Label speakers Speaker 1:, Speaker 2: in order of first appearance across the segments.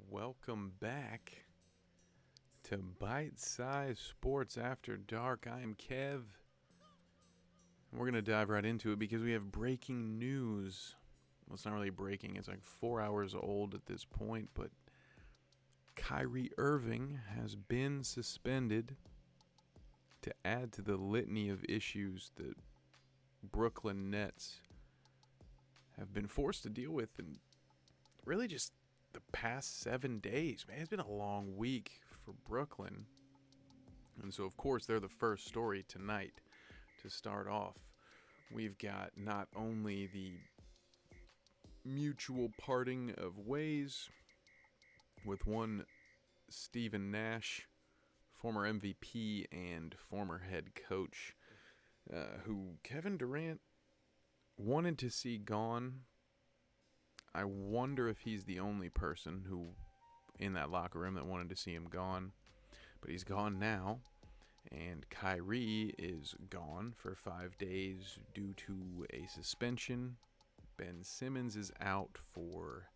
Speaker 1: welcome back to Bite Size Sports After Dark. I am Kev, and we're going to dive right into it because we have breaking news. Well, it's not really breaking, it's like 4 hours old at this point, but Kyrie Irving has been suspended to add to the litany of issues that Brooklyn Nets have been forced to deal with in really just the past 7 days. Man, it's been a long week for Brooklyn. And so, of course, they're the first story tonight to start off. We've got not only the mutual parting of ways with one Stephen Nash, former MVP and former head coach, who Kevin Durant wanted to see gone. I wonder if he's the only person who in that locker room that wanted to see him gone. But he's gone now. And Kyrie is gone for 5 days due to a suspension. Ben Simmons is out for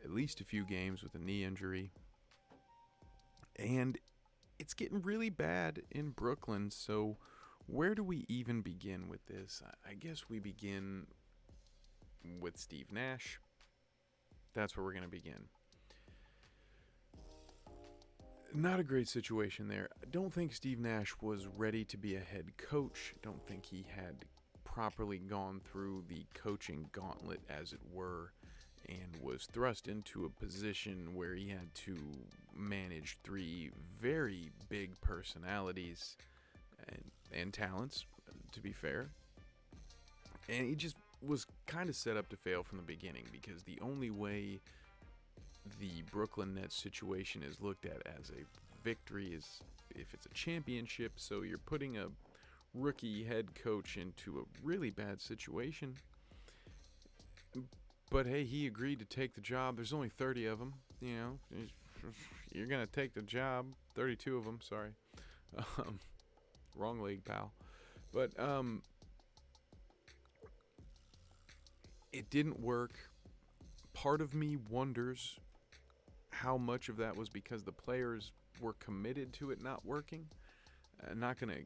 Speaker 1: at least a few games with a knee injury. And it's getting really bad in Brooklyn. So where do we even begin with this? I guess we begin with Steve Nash. That's where we're going to begin. Not a great situation there. I don't think Steve Nash was ready to be a head coach. I don't think he had properly gone through the coaching gauntlet, as it were, and was thrust into a position where he had to manage 3 very big personalities and talents, to be fair. And he just was kind of set up to fail from the beginning, because the only way the Brooklyn Nets situation is looked at as a victory is if it's a championship. So you're putting a rookie head coach into a really bad situation. But hey, he agreed to take the job. There's only 30 of them, You're going to take the job. 32 of them, sorry. Wrong league, pal. But it didn't work. Part of me wonders how much of that was because the players were committed to it not working. I'm not going to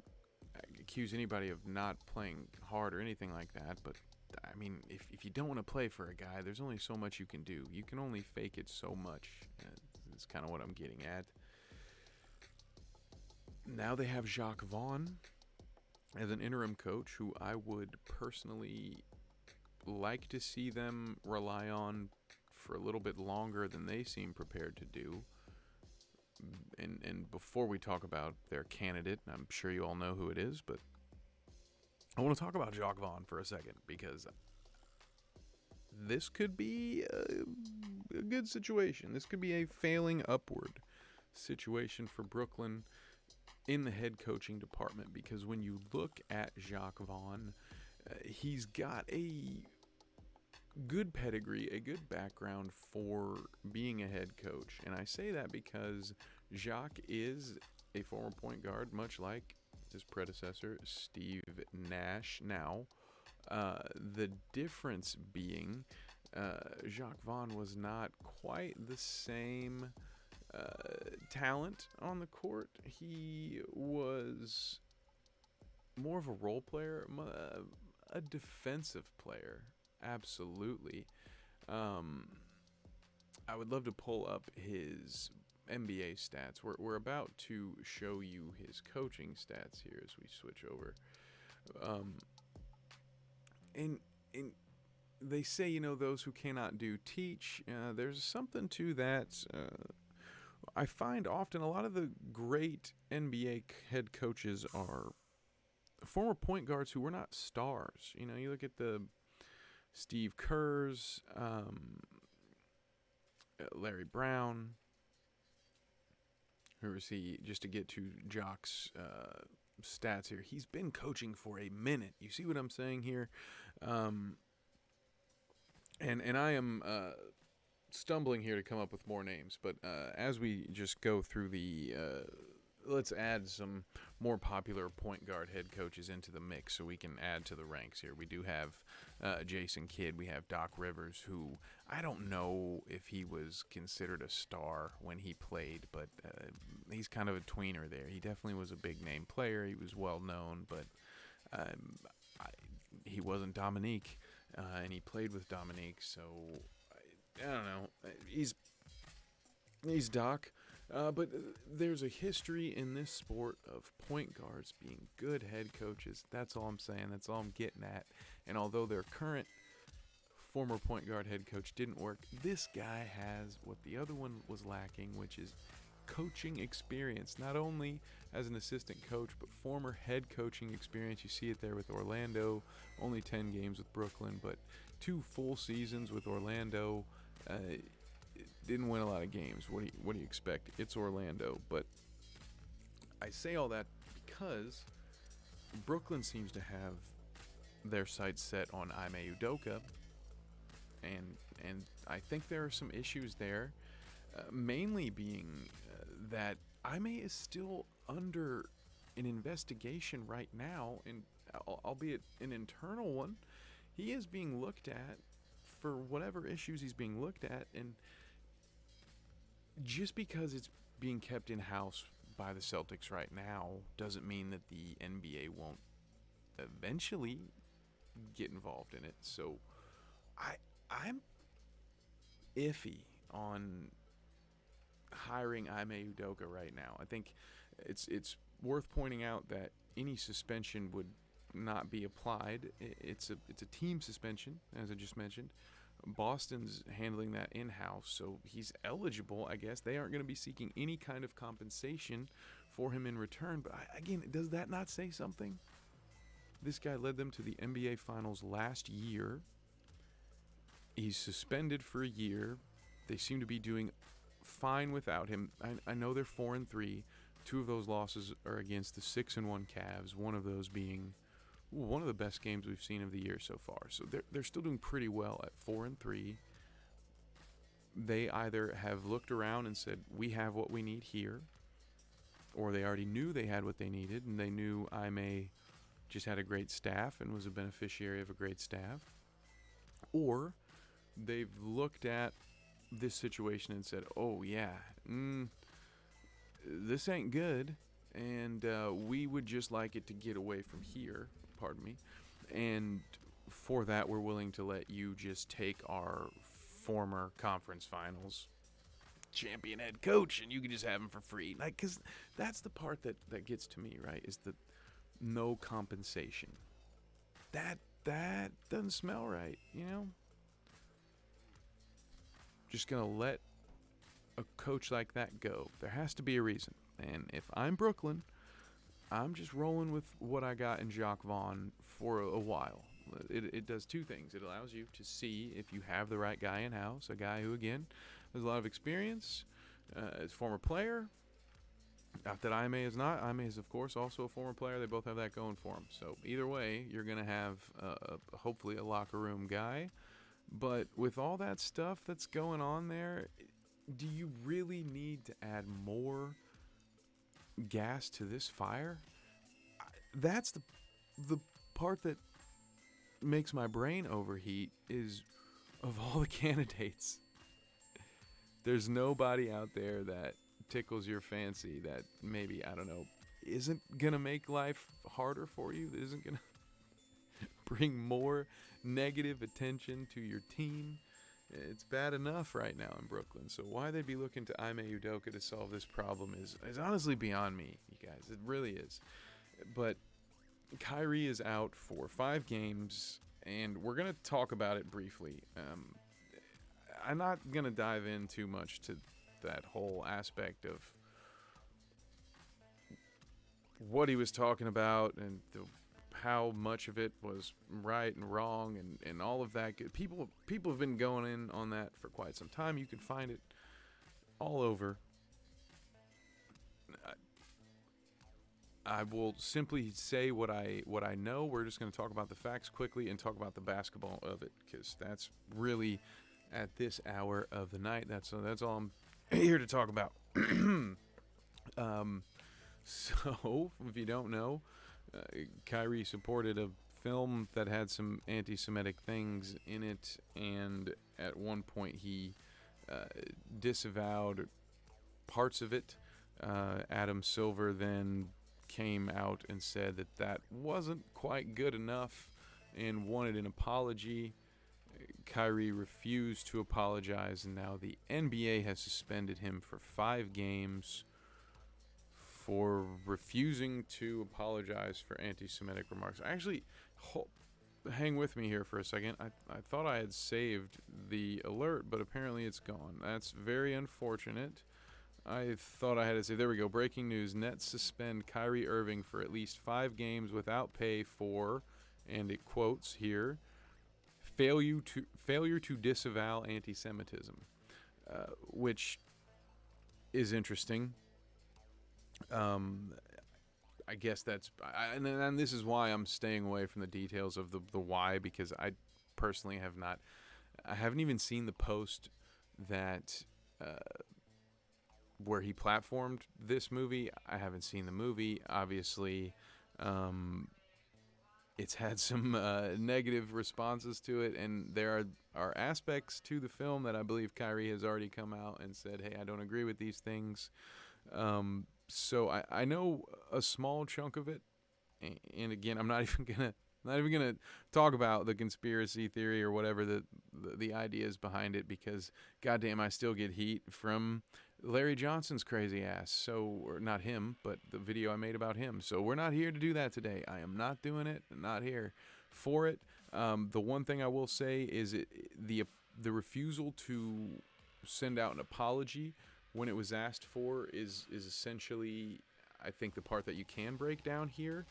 Speaker 1: accuse anybody of not playing hard or anything like that, but I mean, if you don't want to play for a guy, there's only so much you can do. You can only fake it so much. That's kind of what I'm getting at. Now they have Jacques Vaughn as an interim coach, who I would personally like to see them rely on for a little bit longer than they seem prepared to do. And before we talk about their candidate, I'm sure you all know who it is, but I want to talk about Jacques Vaughn for a second, because this could be a good situation. This could be a failing upward situation for Brooklyn in the head coaching department, because when you look at Jacques Vaughn, he's got a good pedigree, a good background for being a head coach. And I say that because Jacques is a former point guard, much like his predecessor, Steve Nash. Now, the difference being Jacques Vaughn was not quite the same talent on the court. He was more of a role player, a defensive player. Absolutely. I would love to pull up his NBA stats. We're about to show you his coaching stats here as we switch over. And they say, those who cannot do teach. There's something to that. I find often a lot of the great NBA head coaches are former point guards who were not stars. You look at the Steve Kerrs, Larry Brown. Who is he? Just to get to Jock's stats here, he's been coaching for a minute. You see what I'm saying here? And I am stumbling here to come up with more names, but as we just go through the let's add some more popular point guard head coaches into the mix so we can add to the ranks here. We do have Jason Kidd. We have Doc Rivers, who I don't know if he was considered a star when he played, but he's kind of a tweener there. He definitely was a big-name player. He was well-known, but he wasn't Dominique, and he played with Dominique, so I don't know. He's Doc. But there's a history in this sport of point guards being good head coaches. That's all I'm saying. That's all I'm getting at. And although their current former point guard head coach didn't work, this guy has what the other one was lacking, which is coaching experience. Not only as an assistant coach, but former head coaching experience. You see it there with Orlando. Only 10 games with Brooklyn, but 2 full seasons with Orlando. Didn't win a lot of games. What do you expect? It's Orlando. But I say all that because Brooklyn seems to have their sights set on Ime Udoka, and I think there are some issues there, mainly being that Ime is still under an investigation right now, and albeit an internal one. He is being looked at for whatever issues he's being looked at, and just because it's being kept in-house by the Celtics right now doesn't mean that the NBA won't eventually get involved in it. So I'm iffy on hiring Ime Udoka right now. I think it's worth pointing out that any suspension would not be applied. It's a team suspension, as I just mentioned. Boston's handling that in-house, so he's eligible, I guess. They aren't going to be seeking any kind of compensation for him in return. But again, does that not say something? This guy led them to the NBA Finals last year. He's suspended for a year. They seem to be doing fine without him. I know they're 4-3. 2 of those losses are against the 6-1 Cavs. One of those being one of the best games we've seen of the year so far. So they're still doing pretty well at 4-3. They either have looked around and said, we have what we need here, or they already knew they had what they needed, and they knew Ime just had a great staff and was a beneficiary of a great staff. Or they've looked at this situation and said, oh yeah, this ain't good, and we would just like it to get away from here. Pardon me. And for that, we're willing to let you just take our former conference finals champion head coach, and you can just have him for free. Like, because that's the part that gets to me, right, is the no compensation. That doesn't smell right, you know? Just going to let a coach like that go. There has to be a reason. And if I'm Brooklyn, I'm just rolling with what I got in Jacques Vaughn for a while. It does 2 things. It allows you to see if you have the right guy in-house, a guy who, again, has a lot of experience, is a former player. Not that Ime is not. Ime is, of course, also a former player. They both have that going for them. So either way, you're going to have hopefully a locker room guy. But with all that stuff that's going on there, do you really need to add more gas to this fire? That's the part that makes my brain overheat, is of all the candidates, there's nobody out there that tickles your fancy, that maybe, I don't know, isn't gonna make life harder for you, that isn't gonna bring more negative attention to your team. It's bad enough right now in Brooklyn. So why they'd be looking to Ime Udoka to solve this problem is honestly beyond me, you guys. It really is. But Kyrie is out for 5 games, and we're going to talk about it briefly. I'm not going to dive in too much to that whole aspect of what he was talking about and how much of it was right and wrong and all of that. People have been going in on that for quite some time. You can find it all over. I will simply say what I know. We're just going to talk about the facts quickly and talk about the basketball of it, because that's really at this hour of the night. That's all I'm here to talk about. So, if you don't know, Kyrie supported a film that had some anti-Semitic things in it, and at one point he disavowed parts of it. Adam Silver then came out and said that that wasn't quite good enough and wanted an apology. Kyrie refused to apologize, and now the NBA has suspended him for 5 games for refusing to apologize for anti-Semitic remarks. Actually, hang with me here for a second. I thought I had saved the alert, but apparently it's gone. That's very unfortunate. I thought I had it saved. There we go. Breaking news. Nets suspend Kyrie Irving for at least 5 games without pay for, and it quotes here, failure to disavow anti-Semitism, which is interesting. I guess that's, and this is why I'm staying away from the details of the why, because I personally I haven't even seen the post that where he platformed this movie. I haven't seen the movie. Obviously, it's had some negative responses to it, and there are aspects to the film that I believe Kyrie has already come out and said, hey, I don't agree with these things. So I know a small chunk of it, and again, I'm not even gonna talk about the conspiracy theory or whatever the idea is behind it, because goddamn, I still get heat from Larry Johnson's crazy ass. So, or not him, but the video I made about him. So we're not here to do that today. I am not doing it. Not here for it. The one thing I will say is the refusal to send out an apology when it was asked for is essentially, I think, the part that you can break down here.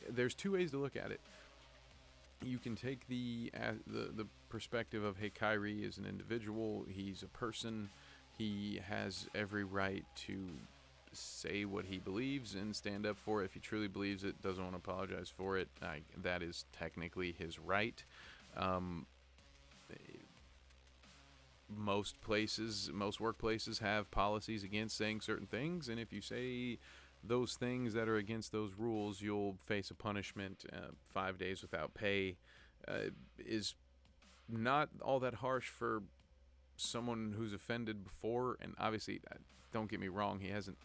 Speaker 1: There's 2 ways to look at it. You can take the perspective of, hey, Kyrie is an individual, he's a person, he has every right to say what he believes and stand up for it. If he truly believes it, doesn't want to apologize for it, that is technically his right. Most workplaces have policies against saying certain things, and if you say those things that are against those rules, you'll face a punishment. 5 days without pay is not all that harsh for someone who's offended before, and obviously, don't get me wrong, he hasn't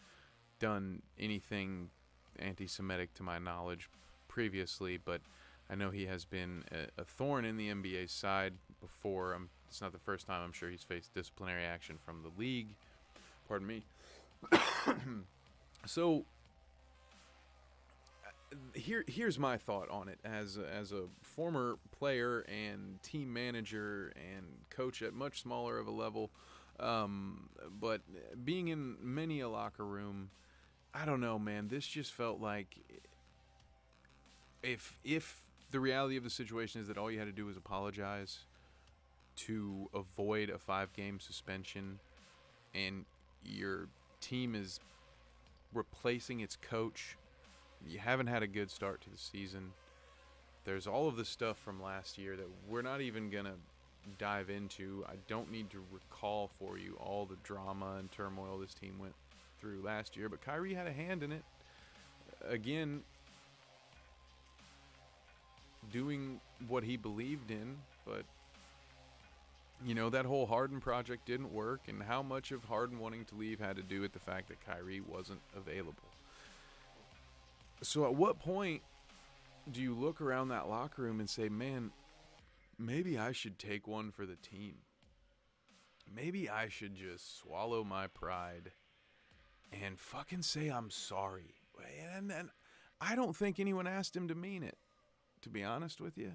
Speaker 1: done anything anti-Semitic to my knowledge previously, but I know he has been a thorn in the NBA's side before. It's not the first time. I'm sure he's faced disciplinary action from the league. Pardon me. So here's my thought on it as a former player and team manager and coach at much smaller of a level, but being in many a locker room, I don't know, man. This just felt like if the reality of the situation is that all you had to do was apologize to avoid a 5-game suspension, and your team is replacing its coach, you haven't had a good start to the season. There's all of the stuff from last year that we're not even going to dive into. I don't need to recall for you all the drama and turmoil this team went through last year, but Kyrie had a hand in it. Again, doing what he believed in, but that whole Harden project didn't work, and how much of Harden wanting to leave had to do with the fact that Kyrie wasn't available. So at what point do you look around that locker room and say, man, maybe I should take one for the team? Maybe I should just swallow my pride and fucking say I'm sorry. And I don't think anyone asked him to mean it, to be honest with you.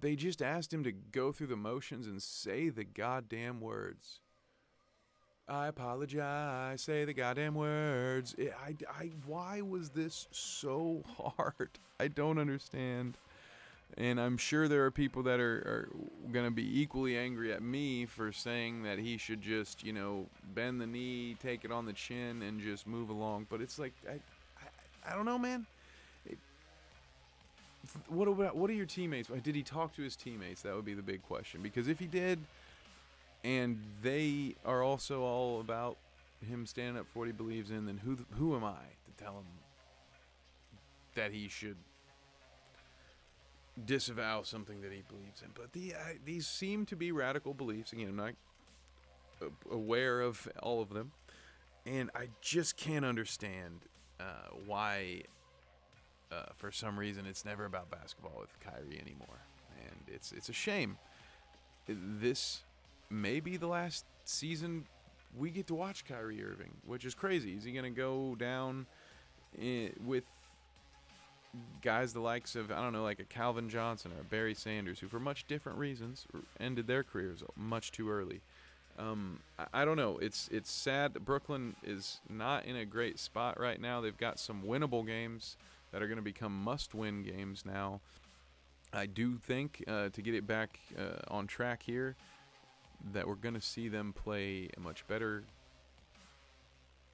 Speaker 1: They just asked him to go through the motions and say the goddamn words. I apologize, say the goddamn words. Why was this so hard? I don't understand. And I'm sure there are people that are going to be equally angry at me for saying that he should just, bend the knee, take it on the chin, and just move along. But it's like, I don't know, man. What are your teammates? Did he talk to his teammates? That would be the big question. Because if he did, and they are also all about him standing up for what he believes in, then who am I to tell him that he should disavow something that he believes in? But these seem to be radical beliefs. Again, I'm not aware of all of them, and I just can't understand why, for some reason, it's never about basketball with Kyrie anymore, and it's a shame. This may be the last season we get to watch Kyrie Irving, which is crazy. Is he going to go down with guys the likes of, I don't know, like a Calvin Johnson or a Barry Sanders, who for much different reasons ended their careers much too early? I don't know. It's sad that Brooklyn is not in a great spot right now. They've got some winnable games that are going to become must-win games now. I do think, to get it back on track here, that we're going to see them play a much better,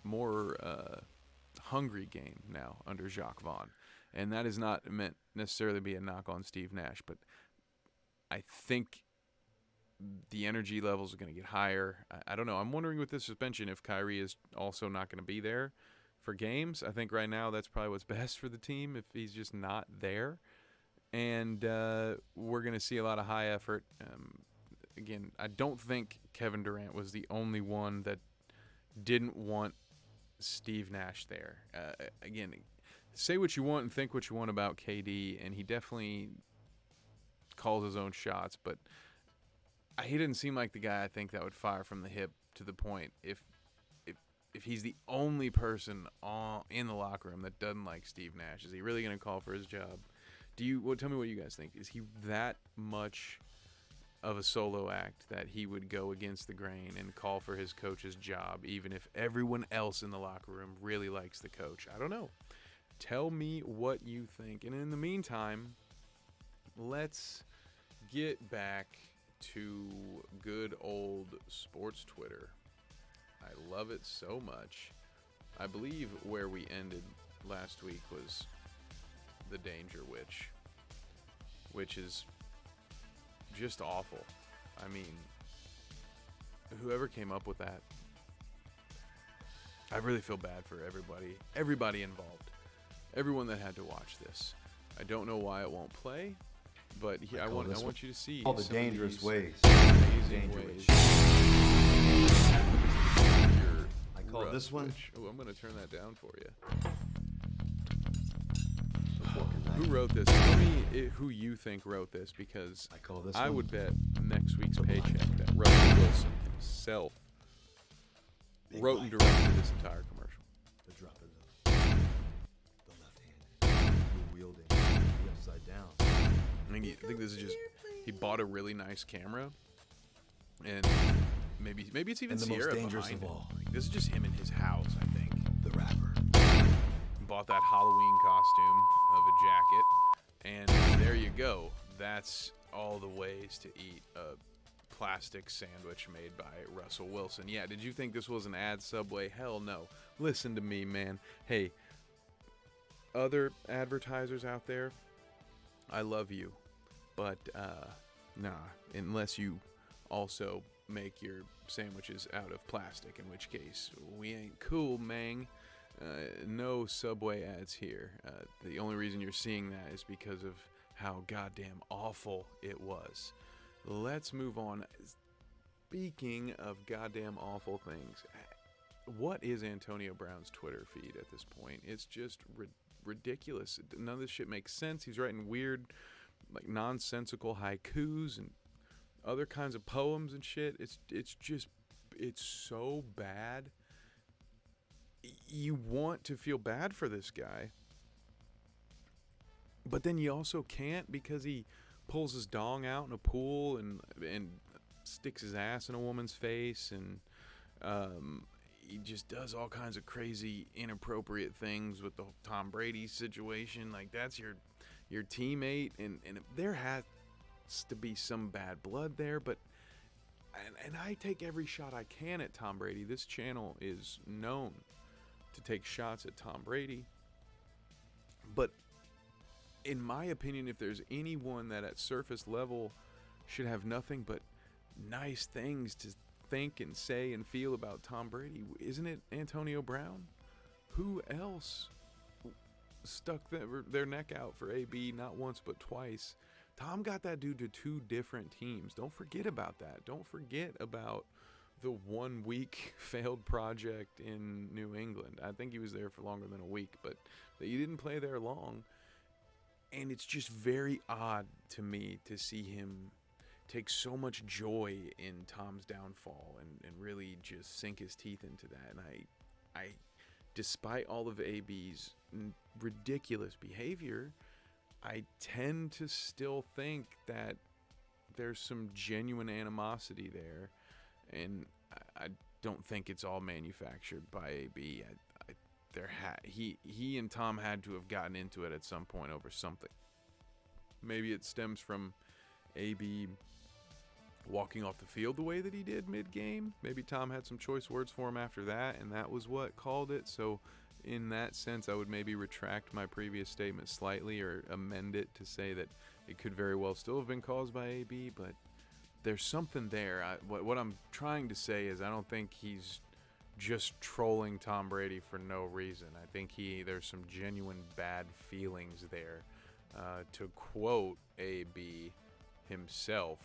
Speaker 1: more hungry game now under Jacques Vaughn. And that is not meant necessarily to be a knock on Steve Nash, but I think the energy levels are going to get higher. I don't know. I'm wondering with this suspension if Kyrie is also not going to be there for games. I think right now that's probably what's best for the team if he's just not there. And we're going to see a lot of high effort. Again, I don't think Kevin Durant was the only one that didn't want Steve Nash there. Again, say what you want and think what you want about KD, and he definitely calls his own shots, but he didn't seem like the guy I think that would fire from the hip to the point if he's the only person in the locker room that doesn't like Steve Nash. Is he really going to call for his job? Tell me what you guys think. Is he that much of a solo act that he would go against the grain and call for his coach's job, even if everyone else in the locker room really likes the coach? I don't know. Tell me what you think. And in the meantime, let's get back to good old sports Twitter. I love it so much. I believe where we ended last week was the Danger Witch, which is just awful. I mean, whoever came up with that, I really feel bad for everybody involved, everyone that had to watch this. I don't know why it won't play, but I want you to see
Speaker 2: all the dangerous ways.
Speaker 1: Amazing ways.
Speaker 2: I call this one.
Speaker 1: Oh, I'm going to turn that down for you. Who wrote this? Tell me who you think wrote this, because I would bet next week's paycheck that Russell Wilson himself wrote and directed this entire commercial.
Speaker 2: The drop of the left-handed, the wielding, the upside down.
Speaker 1: I think this is just, he bought a really nice camera, and maybe it's even
Speaker 2: and the
Speaker 1: Sierra
Speaker 2: most dangerous
Speaker 1: behind
Speaker 2: of
Speaker 1: it.
Speaker 2: all.
Speaker 1: Like, this is just him in his house, I think.
Speaker 2: The rapper.
Speaker 1: Bought that Halloween costume of a jacket, and there you go. That's all the ways to eat a plastic sandwich made by Russell Wilson. Yeah, did you think this was an ad, Subway? Hell no. Listen to me, man. Hey, other advertisers out there, I love you, but nah, unless you also make your sandwiches out of plastic, in which case we ain't cool, man. No Subway ads here. The only reason you're seeing that is because of how goddamn awful it was. Let's move on. Speaking of goddamn awful things, what is Antonio Brown's Twitter feed at this point? It's just ridiculous. None of this shit makes sense. He's writing weird, like, nonsensical haikus and other kinds of poems and shit. It's so bad. You want to feel bad for this guy, but then you also can't, because he pulls his dong out in a pool and sticks his ass in a woman's face, and he just does all kinds of crazy, inappropriate things with the Tom Brady situation. Like, that's your teammate, and there has to be some bad blood there, but and I take every shot I can at Tom Brady. This channel is known to take shots at Tom Brady, but in my opinion, if there's anyone that at surface level should have nothing but nice things to think and say and feel about Tom Brady, isn't it Antonio Brown? Who else stuck their neck out for AB not once but twice? Tom got that dude to 2 different teams. Don't forget about that. Don't forget about the 1 week failed project in New England. I think he was there for longer than a week, but he didn't play there long. And it's just very odd to me to see him take so much joy in Tom's downfall and really just sink his teeth into that. And I despite all of AB's ridiculous behavior, I tend to still think that there's some genuine animosity there, and I don't think it's all manufactured by AB. He and Tom had to have gotten into it at some point over something. Maybe it stems from AB walking off the field the way that he did mid-game. Maybe Tom had some choice words for him after that, and that was what called it. So in that sense, I would maybe retract my previous statement slightly or amend it to say that it could very well still have been caused by AB, but there's something there. What I'm trying to say is I don't think he's just trolling Tom Brady for no reason. I think there's some genuine bad feelings there. To quote AB himself,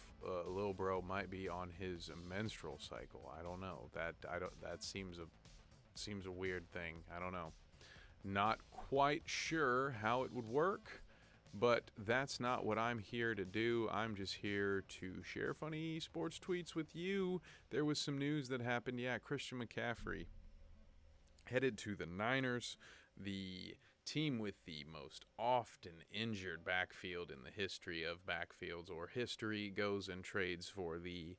Speaker 1: Lil Bro might be on his menstrual cycle. I don't know. That seems a weird thing. I don't know. Not quite sure how it would work, but that's not what I'm here to do. I'm just here to share funny sports tweets with you. There was some news that happened. Yeah, Christian McCaffrey headed to the Niners, the team with the most often injured backfield in the history of backfields, or history goes and trades for the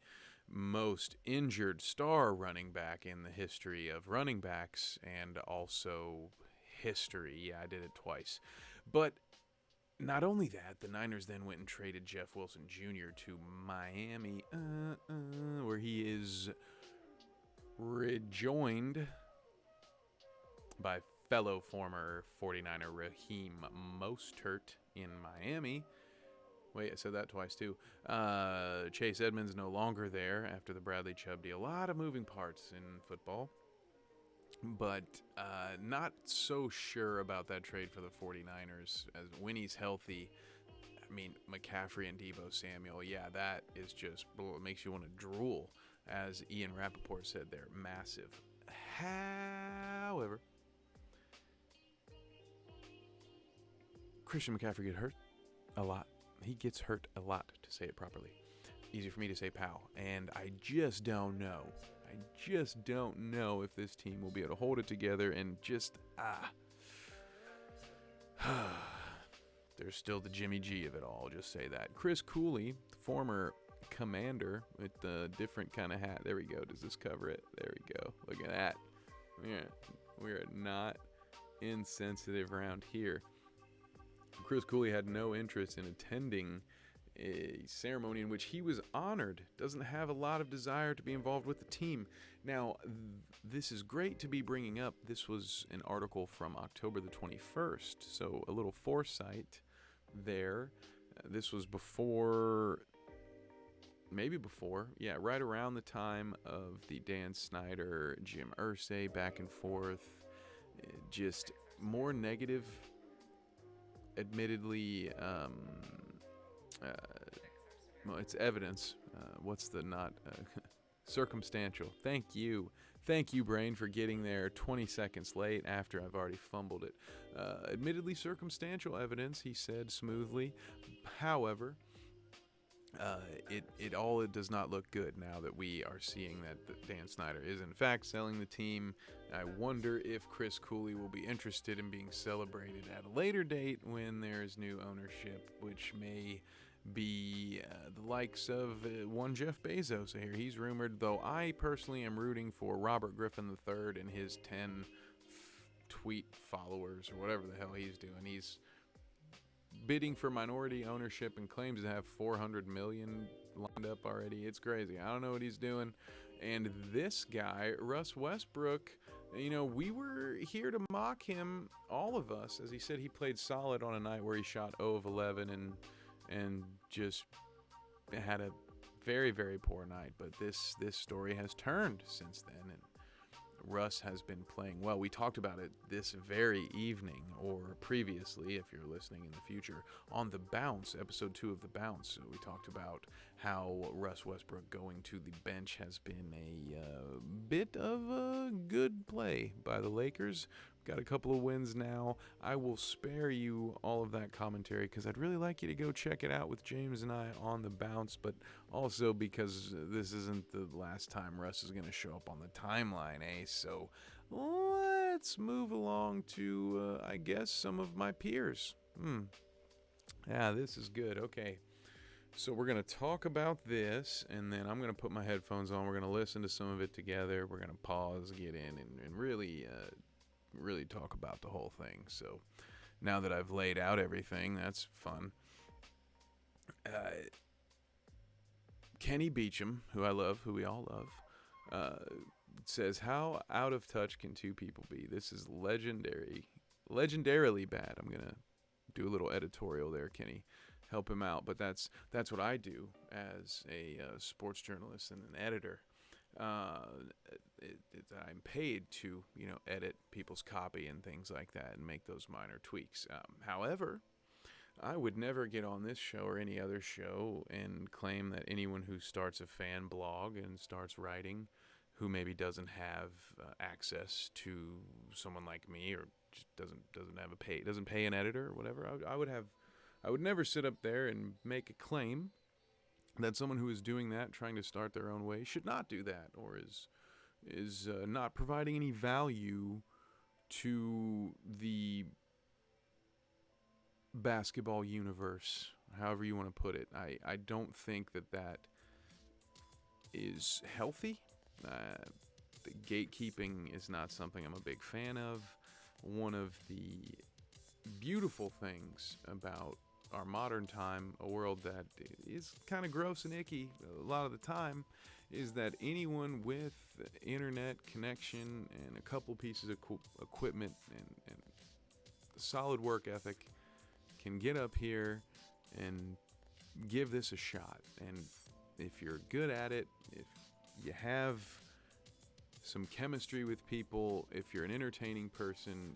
Speaker 1: most injured star running back in the history of running backs, and also history. Yeah, I did it twice. But not only that, the Niners then went and traded Jeff Wilson Jr. to Miami, where he is rejoined by fellow former 49er Raheem Mostert in Miami. Wait, I said that twice too. Chase Edmonds no longer there after the Bradley Chubb deal. A lot of moving parts in football. But not so sure about that trade for the 49ers. As when he's healthy, I mean, McCaffrey and Deebo Samuel, yeah, that is just, it makes you want to drool. As Ian Rappaport said, they're massive. However, Christian McCaffrey gets hurt a lot. He gets hurt a lot, to say it properly. Easy for me to say pal. And I just don't know. If this team will be able to hold it together and just, there's still the Jimmy G of it all, I'll just say that. Chris Cooley, former commander with the different kind of hat. There we go. Does this cover it? There we go. Look at that. We're not insensitive around here. Chris Cooley had no interest in attending a ceremony in which he was honored. Doesn't have a lot of desire to be involved with the team. Now, this is great to be bringing up. This was an article from October the 21st, so a little foresight there. This was right around the time of the Dan Snyder, Jim Irsay back and forth. Just more negative, admittedly, well, it's evidence. Circumstantial. Thank you, Brain, for getting there 20 seconds late after I've already fumbled it. Admittedly circumstantial evidence, he said smoothly. However, it does not look good now that we are seeing that Dan Snyder is in fact selling the team. I wonder if Chris Cooley will be interested in being celebrated at a later date when there's new ownership, which may be the likes of one Jeff Bezos here. He's rumored, though I personally am rooting for Robert Griffin III and his 10 tweet followers or whatever the hell he's doing. He's bidding for minority ownership and claims to have 400 million lined up already. It's crazy. I don't know what he's doing. And this guy, Russ Westbrook, we were here to mock him, all of us, as he said he played solid on a night where he shot 0 of 11 and just had a very, very poor night. But this story has turned since then, and Russ has been playing well. We talked about it this very evening, or previously, if you're listening in the future, on The Bounce, episode 2 of The Bounce. So we talked about how Russ Westbrook going to the bench has been a bit of a good play by the Lakers. Got a couple of wins now. I will spare you all of that commentary because I'd really like you to go check it out with James and I on The Bounce, but also because this isn't the last time Russ is going to show up on the timeline, eh? So let's move along to, I guess, some of my peers. Yeah, this is good. Okay. So we're going to talk about this, and then I'm going to put my headphones on. We're going to listen to some of it together. We're going to pause, get in, and really talk about the whole thing. So now that I've laid out everything, that's fun. Kenny Beecham, who I love, who we all love, says, how out of touch can two people be? This is legendarily bad. I'm going to do a little editorial there, Kenny. Help him out. But that's what I do as a sports journalist and an editor. I'm paid to, edit people's copy and things like that and make those minor tweaks. However, I would never get on this show or any other show and claim that anyone who starts a fan blog and starts writing, who maybe doesn't have access to someone like me or just doesn't pay an editor or whatever, I would never sit up there and make a claim that someone who is doing that, trying to start their own way, should not do that, or is not providing any value to the basketball universe, however you want to put it. I don't think that is healthy. The gatekeeping is not something I'm a big fan of. One of the beautiful things about our modern time, a world that is kind of gross and icky a lot of the time, is that anyone with internet connection and a couple pieces of equipment and solid work ethic can get up here and give this a shot. And if you're good at it, if you have some chemistry with people, if you're an entertaining person,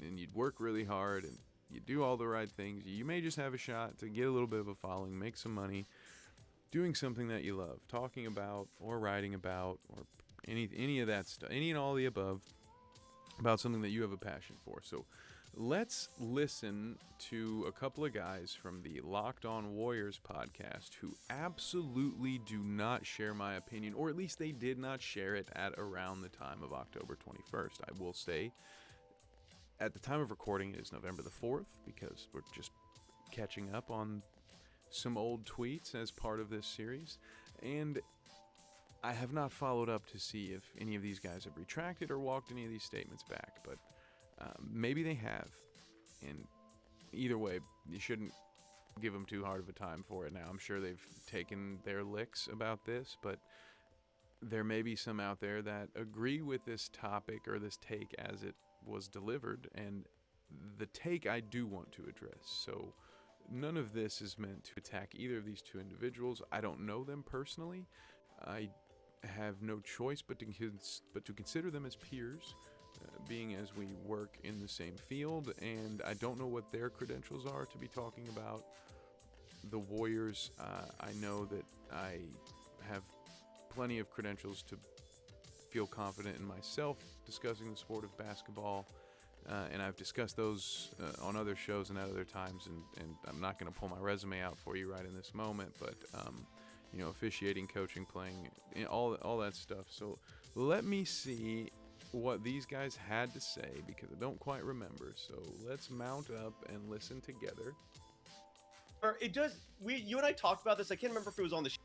Speaker 1: and you'd work really hard and you do all the right things, you may just have a shot to get a little bit of a following, make some money, doing something that you love, talking about or writing about or any of that stuff, any and all the above, about something that you have a passion for. So let's listen to a couple of guys from the Locked On Warriors podcast who absolutely do not share my opinion, or at least they did not share it at around the time of October 21st. I will say, at the time of recording, it is November the 4th, because we're just catching up on some old tweets as part of this series. And I have not followed up to see if any of these guys have retracted or walked any of these statements back, but maybe they have. And either way, you shouldn't give them too hard of a time for it now. I'm sure they've taken their licks about this, but there may be some out there that agree with this topic or this take as it was delivered, and the take I do want to address. So none of this is meant to attack either of these two individuals. I don't know them personally. I have no choice but to consider them as peers, being as we work in the same field, and I don't know what their credentials are to be talking about the Warriors. I know that I have plenty of credentials to feel confident in myself discussing the sport of basketball, and I've discussed those on other shows and at other times, and I'm not going to pull my resume out for you right in this moment, but officiating, coaching, playing, all that stuff. So let me see what these guys had to say, because I don't quite remember. So let's mount up and listen together.
Speaker 3: It does. You and I talked about this. I can't remember if it was on the show.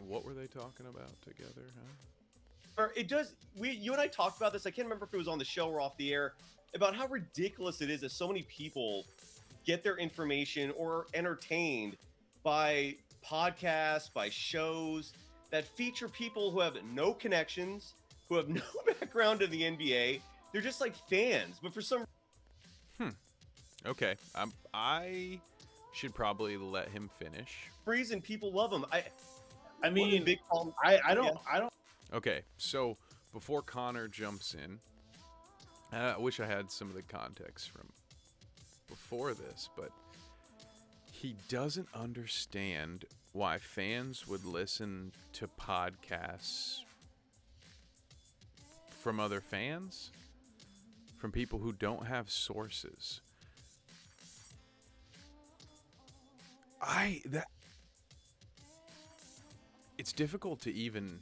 Speaker 1: What were they talking about together, huh?
Speaker 3: It does. You and I talked about this. I can't remember if it was on the show or off the air, about how ridiculous it is that so many people get their information or entertained by podcasts, by shows that feature people who have no connections, who have no background in the NBA. They're just like fans, but for some
Speaker 1: Okay. I should probably let him finish.
Speaker 3: Freeze and people love him.
Speaker 4: I
Speaker 3: One of the
Speaker 4: mean,
Speaker 3: big problems.
Speaker 4: I don't
Speaker 3: Yeah.
Speaker 4: I don't
Speaker 1: Okay, so before Connor jumps in, I wish I had some of the context from before this, but he doesn't understand why fans would listen to podcasts from other fans, from people who don't have sources. It's difficult to even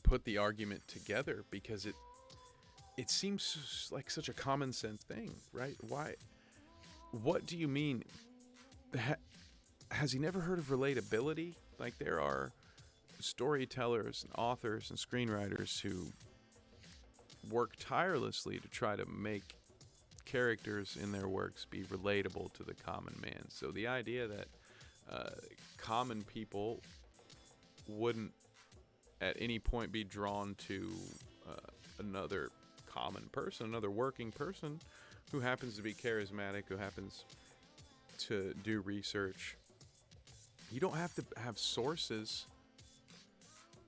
Speaker 1: put the argument together because it seems like such a common sense thing, right? What do you mean? Has he never heard of relatability? Like, there are storytellers and authors and screenwriters who work tirelessly to try to make characters in their works be relatable to the common man. So the idea that common people wouldn't at any point be drawn to another common person, another working person who happens to be charismatic, who happens to do research. You don't have to have sources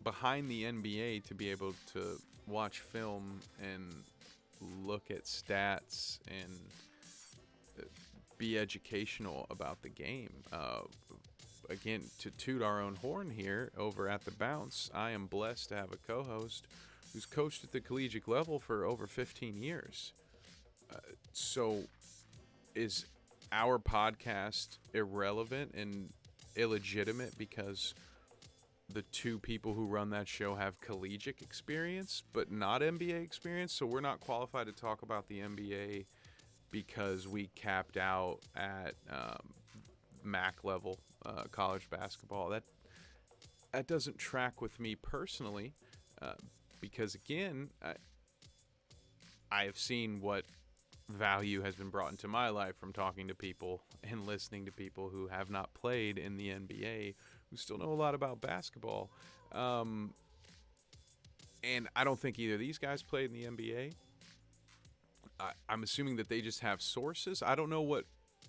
Speaker 1: behind the NBA to be able to watch film and look at stats and be educational about the game. Again, to toot our own horn here over at The Bounce, I am blessed to have a co-host who's coached at the collegiate level for over 15 years. So is our podcast irrelevant and illegitimate because the two people who run that show have collegiate experience but not NBA experience? So we're not qualified to talk about the NBA because we capped out at MAC level college basketball. That doesn't track with me personally, because again, I have seen what value has been brought into my life from talking to people and listening to people who have not played in the NBA, who still know a lot about basketball. And I don't think either of these guys played in the NBA. I'm assuming that they just have sources. I don't know what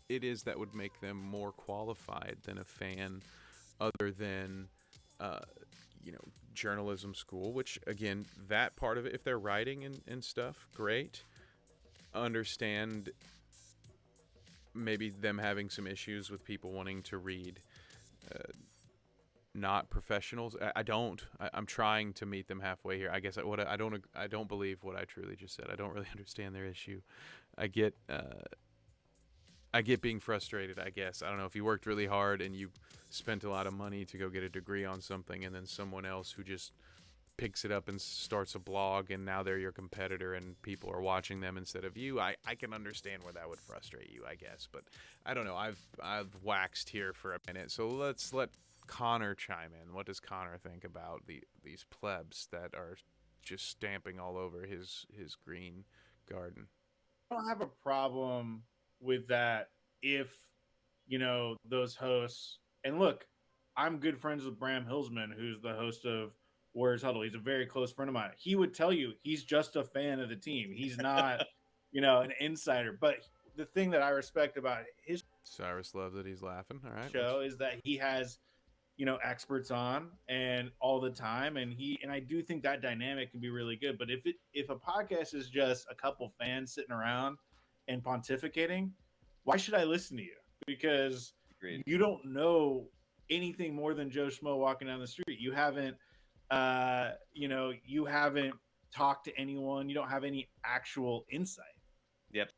Speaker 1: it is that would make them more qualified than a fan other than, journalism school, which, again, that part of it, if they're writing and stuff, great. Understand maybe them having some issues with people wanting to read not professionals. I'm trying to meet them halfway here. I guess I don't believe what I truly just said. I don't really understand their issue. I get being frustrated, I guess. I don't know if you worked really hard and you spent a lot of money to go get a degree on something, and then someone else who just picks it up and starts a blog, and now they're your competitor and people are watching them instead of you. I can understand where that would frustrate you, I guess. But I don't know. I've waxed here for a minute. So let's let Connor chime in. What does Connor think about these plebs that are just stamping all over his green garden?
Speaker 4: don't have a problem with that if those hosts, and look, I'm good friends with Bram Hillsman, who's the host of Warriors Huddle. He's a very close friend of mine. He would tell you he's just a fan of the team. He's not an insider. But the thing that I respect about his
Speaker 1: Cyrus loves that he's laughing. All right,
Speaker 4: show is that he has experts on and all the time, and I do think that dynamic can be really good. But if a podcast is just a couple fans sitting around and pontificating, why should I listen to you? Because
Speaker 3: Agreed.
Speaker 4: you don't know anything more than Joe Schmo walking down the street. You haven't you haven't talked to anyone. You don't have any actual insight.
Speaker 3: Yep.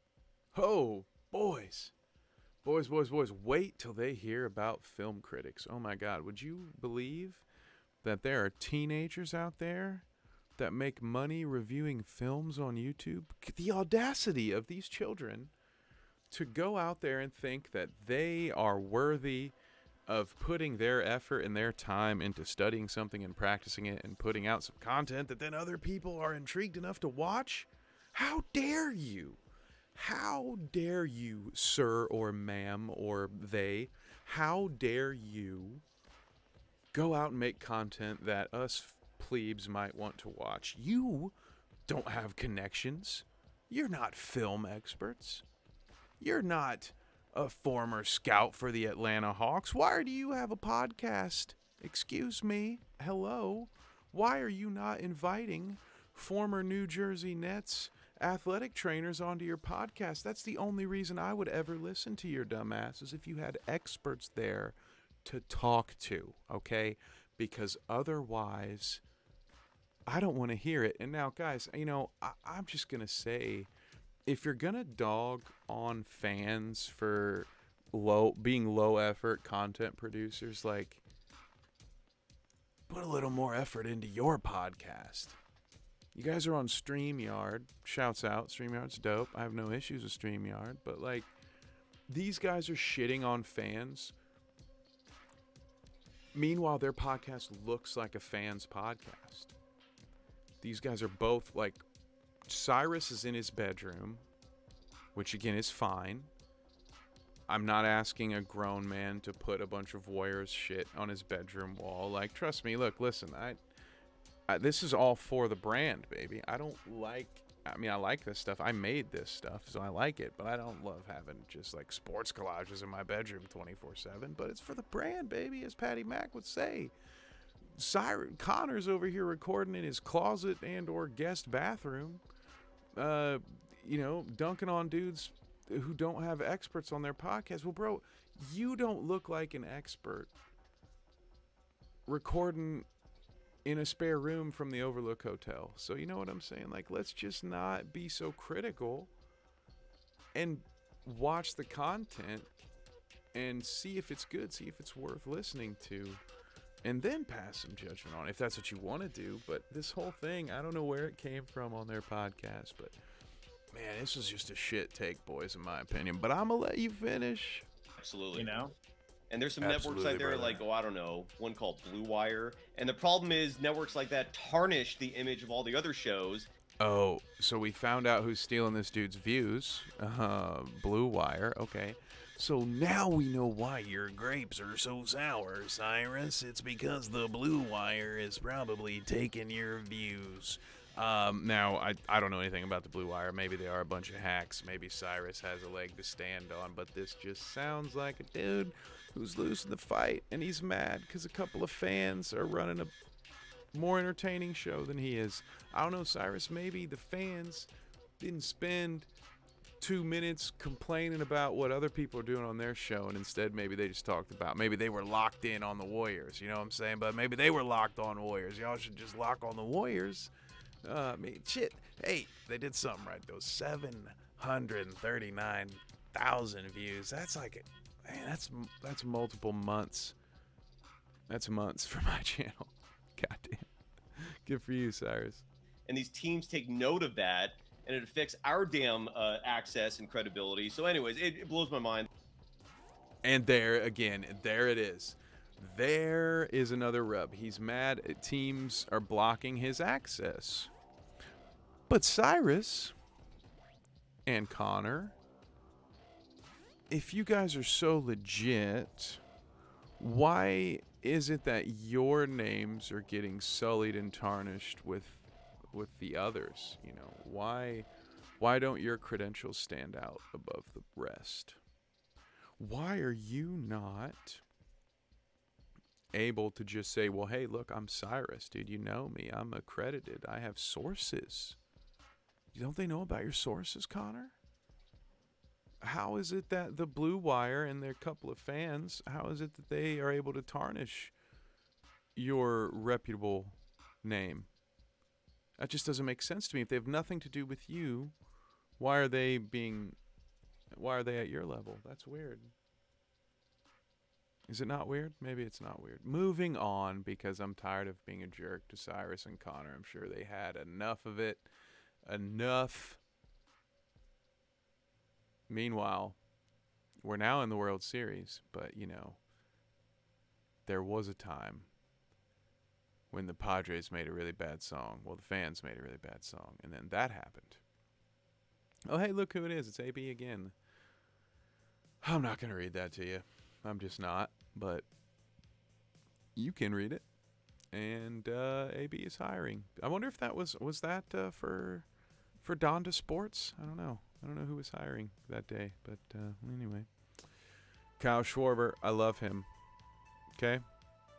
Speaker 1: Oh, boys, wait till they hear about film critics. Oh my God, would you believe that there are teenagers out there that make money reviewing films on YouTube? The audacity of these children to go out there and think that they are worthy of putting their effort and their time into studying something and practicing it and putting out some content that then other people are intrigued enough to watch. How dare you? How dare you, sir or ma'am or they? How dare you go out and make content that us plebes might want to watch? You don't have connections You're not film experts. You're not a former scout for the Atlanta Hawks. Why do you have a podcast? Excuse me. Hello. Why are you not inviting former New Jersey Nets athletic trainers onto your podcast? That's the only reason I would ever listen to your dumb ass, is if you had experts there to talk to, okay? Because otherwise, I don't want to hear it. And now, guys, I'm just going to say, if you're going to dog on fans for being low effort content producers, like, put a little more effort into your podcast. You guys are on StreamYard. Shouts out. StreamYard's dope. I have no issues with StreamYard. But, like, these guys are shitting on fans. Meanwhile, their podcast looks like a fan's podcast. These guys are both, like, Cyrus is in his bedroom, which, again, is fine. I'm not asking a grown man to put a bunch of Warriors shit on his bedroom wall. Like, trust me, look, listen, this is all for the brand, baby. I like this stuff. I made this stuff, so I like it, but I don't love having just, like, sports collages in my bedroom 24/7, but it's for the brand, baby, as Patty Mack would say. Connor's over here recording in his closet and or guest bathroom, dunking on dudes who don't have experts on their podcast. Well, bro, you don't look like an expert recording in a spare room from the Overlook Hotel. So you know what I'm saying? Like, let's just not be so critical and watch the content and see if it's good, see if it's worth listening to, and then pass some judgment on it, if that's what you want to do. But this whole thing, I don't know where it came from on their podcast, but man, this was just a shit take, boys, in my opinion. But I'm going to let you finish.
Speaker 3: Absolutely. And there's some
Speaker 1: Absolutely,
Speaker 3: networks out there,
Speaker 1: brother.
Speaker 3: like, I don't know, one called Blue Wire. And the problem is networks like that tarnish the image of all the other shows.
Speaker 1: Oh, so we found out who's stealing this dude's views. Blue Wire. Okay. So now we know why your grapes are so sour, Cyrus. It's because the Blue Wire is probably taking your views. Now, I don't know anything about the Blue Wire. Maybe they are a bunch of hacks. Maybe Cyrus has a leg to stand on. But this just sounds like a dude who's losing the fight, and he's mad because a couple of fans are running a more entertaining show than he is. I don't know, Cyrus. Maybe the fans didn't spend 2 minutes complaining about what other people are doing on their show, and instead maybe they just talked about, maybe they were locked in on the Warriors. You know what I'm saying? But maybe they were locked on Warriors. Y'all should just lock on the Warriors. Shit. Hey, they did something right, though. 739,000 views. That's like, man, that's multiple months. That's months for my channel. Goddamn. Good for you, Cyrus.
Speaker 3: And these teams take note of that, and it affects our damn access and credibility. So anyways, it blows my mind.
Speaker 1: And there it is. There is another rub. He's mad teams are blocking his access. But Cyrus and Connor, if you guys are so legit, why is it that your names are getting sullied and tarnished with the others? You know, why don't your credentials stand out above the rest? Why are you not able to just say, well, hey, look, I'm Cyrus, dude. You know me. I'm accredited. I have sources. Don't they know about your sources, Connor? How is it that the Blue Wire and their couple of fans, how is it that they are able to tarnish your reputable name? That just doesn't make sense to me. If they have nothing to do with you, why are they at your level? That's weird. Is it not weird? Maybe it's not weird. Moving on, because I'm tired of being a jerk to Cyrus and Connor. I'm sure they had enough of it. Enough. Meanwhile, we're now in the World Series, but, there was a time when the Padres made a really bad song. Well, the fans made a really bad song, and then that happened. Oh, hey, look who it is. It's AB again. I'm not going to read that to you. I'm just not, but you can read it. And AB is hiring. I wonder if that was that for for Donda Sports. I don't know who was hiring that day, but anyway. Kyle Schwarber, I love him. Okay,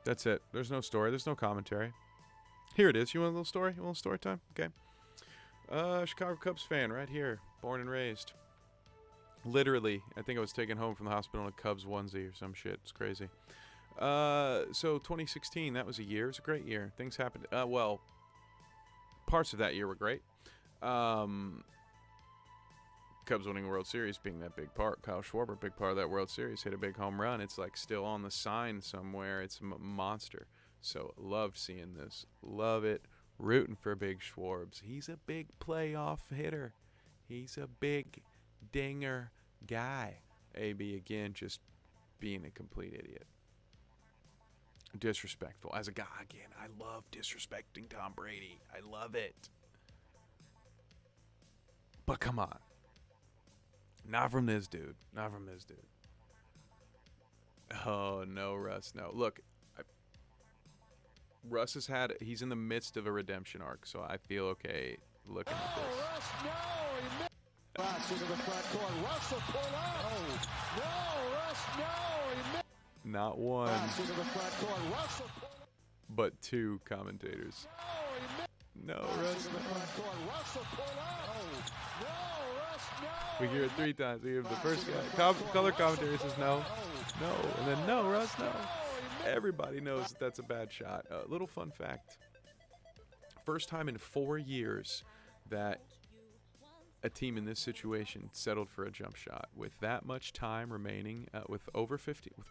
Speaker 1: that's it. There's no story. There's no commentary. Here it is. You want a little story? You want a little story time? Okay. Chicago Cubs fan right here, born and raised. Literally, I think I was taken home from the hospital in a Cubs onesie or some shit. It's crazy. So 2016, that was a year. It was a great year. Things happened. Well, parts of that year were great. Cubs winning the World Series being that big part. Kyle Schwarber, big part of that World Series, hit a big home run. It's like still on the sign somewhere. It's a monster. So loved seeing this. Love it. Rooting for Big Schwarbs. He's a big playoff hitter. He's a big dinger guy. AB again, just being a complete idiot. Disrespectful. As a guy, again, I love disrespecting Tom Brady. I love it. But come on. Not from this dude. Not from this dude. Oh, no, Russ. No. Look, Russ he's in the midst of a redemption arc, so I feel okay looking at this.
Speaker 5: Russ, no! He missed. Russ into the front court. Russ will pull up. No, Russ, no! He missed.
Speaker 1: Not one,
Speaker 5: Russ into the front court. Russ will pull up.
Speaker 1: but two commentators. No, Russ,
Speaker 5: into the front court. Russ will pull up. No, Russ, no!
Speaker 1: We hear it 3 times. We hear the first guy. Color commentator says no, no, and then no, Russ, no. Everybody knows that's a bad shot. Little fun fact. First time in 4 years that a team in this situation settled for a jump shot with that much time remaining, with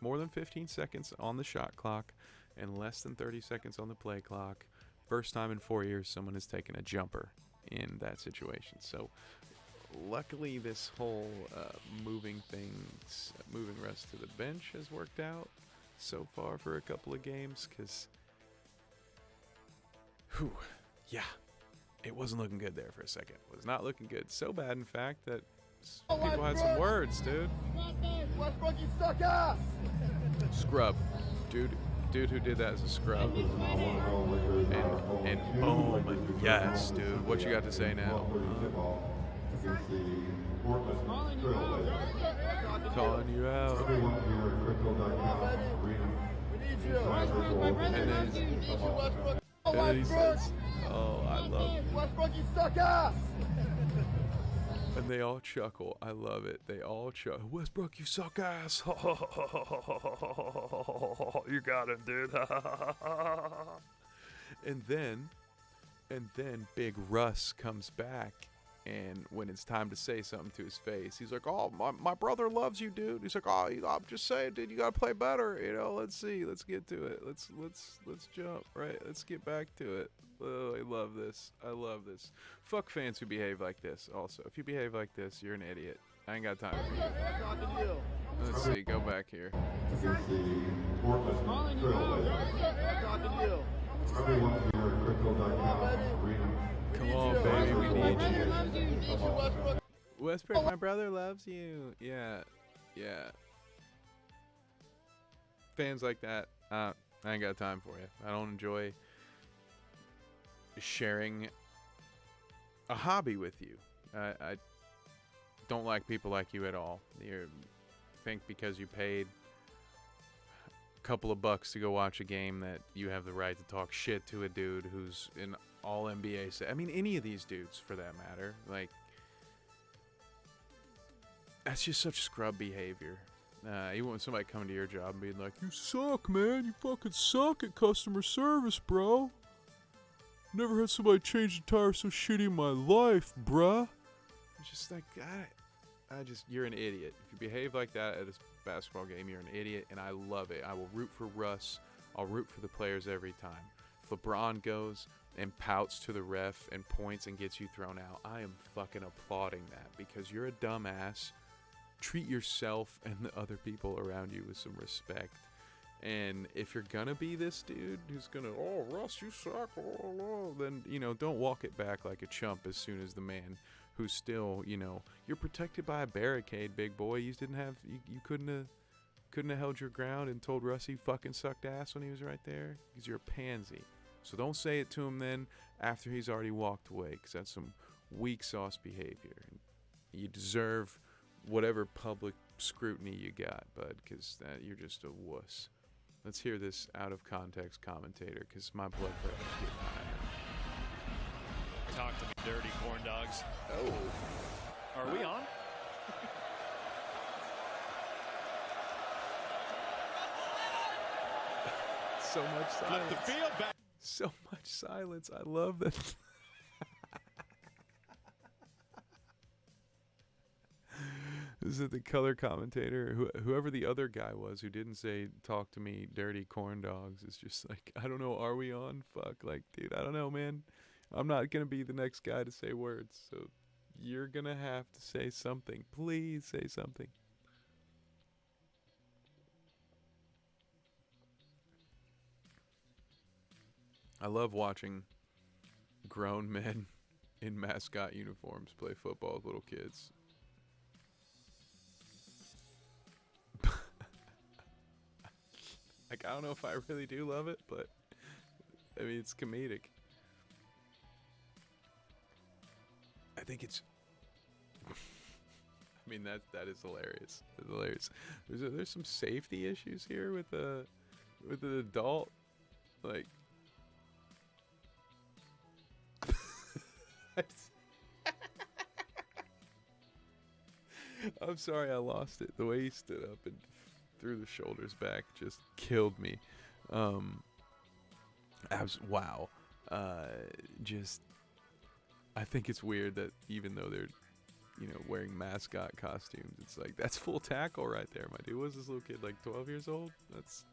Speaker 1: more than 15 seconds on the shot clock and less than 30 seconds on the play clock. First time in 4 years someone has taken a jumper in that situation. So luckily this whole moving Russ to the bench has worked out so far for a couple of games, because it wasn't looking good there for a second. It was not looking good. So bad, in fact, that people had some words, dude.
Speaker 5: Westbrook, you suck ass!
Speaker 1: Scrub. Dude who did that is a scrub. And boom. Yes, dude. What you got to say now? Calling you out. And then he says, oh, I love it.
Speaker 5: Westbrook, you suck ass!
Speaker 1: And they all chuckle. I love it. They all chuckle. Westbrook, you suck ass. You got him, dude. And then Big Russ comes back. And when it's time to say something to his face, he's like, oh, my brother loves you, dude. He's like, oh, I'm just saying, dude, you got to play better. You know, let's see. Let's get to it. Let's jump, right? Let's get back to it. Oh, I love this. I love this. Fuck fans who behave like this also. If you behave like this, you're an idiot. I ain't got time for you.
Speaker 5: Talking to you.
Speaker 1: Let's see. Go back here.
Speaker 5: Talking to you.
Speaker 1: Come on, baby. We need you. Westbrook, my brother loves you. Yeah. Fans like that, I ain't got time for you. I don't enjoy sharing a hobby with you. I don't like people like you at all. You think because you paid a couple of bucks to go watch a game that you have the right to talk shit to a dude who's in all NBA. I mean, any of these dudes for that matter. Like, that's just such scrub behavior. Even when somebody coming to your job and being like, you suck, man. You fucking suck at customer service, bro. Never had somebody change the tire so shitty in my life, bruh. It's just like, you're an idiot. If you behave like that at a basketball game, you're an idiot, and I love it. I will root for Russ. I'll root for the players every time. If LeBron goes and pouts to the ref and points and gets you thrown out, I am fucking applauding that, because you're a dumbass. Treat yourself and the other people around you with some respect. And if you're gonna be this dude who's gonna, oh, Russ, you suck, then, don't walk it back like a chump as soon as the man who's still, you're protected by a barricade, big boy. You couldn't have held your ground and told Russ he fucking sucked ass when he was right there, because you're a pansy. So don't say it to him then after he's already walked away, because that's some weak sauce behavior. You deserve whatever public scrutiny you got, bud, because you're just a wuss. Let's hear this out of context commentator, because my blood pressure's getting high.
Speaker 6: Talk to me, dirty corn dogs.
Speaker 1: Oh.
Speaker 6: Are we on?
Speaker 1: So much silence.
Speaker 6: Let the field back.
Speaker 1: So much silence. I love that. Is it the color commentator? Whoever the other guy was who didn't say, talk to me, dirty corn dogs, is just like, I don't know, are we on? Fuck. Like, dude, I don't know, man. I'm not going to be the next guy to say words. So you're going to have to say something. Please say something. I love watching grown men in mascot uniforms play football with little kids. Like, I don't know if I really do love it, but I mean, it's comedic. I think it's. I mean, that is hilarious. That's hilarious. There's some safety issues here with an adult, like. I'm sorry, I lost it. The way he stood up and threw the shoulders back just killed me. Wow. Just, I think it's weird that even though they're, wearing mascot costumes, it's like, that's full tackle right there, my dude. Was this little kid like 12 years old? That's,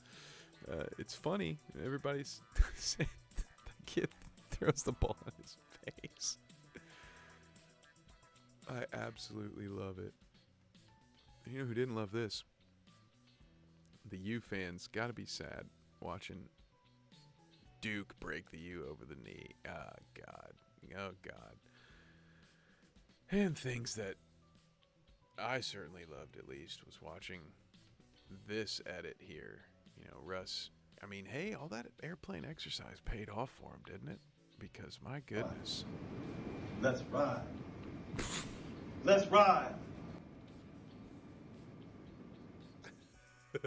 Speaker 1: it's funny. Everybody's saying the kid throws the ball in his face. I absolutely love it. You know who didn't love this? The U fans gotta be sad watching Duke break the U over the knee. Oh, God. Oh, God. And things that I certainly loved, at least, was watching this edit here. Russ, I mean, hey, all that airplane exercise paid off for him, didn't it? Because, my goodness.
Speaker 2: Let's ride. Let's ride.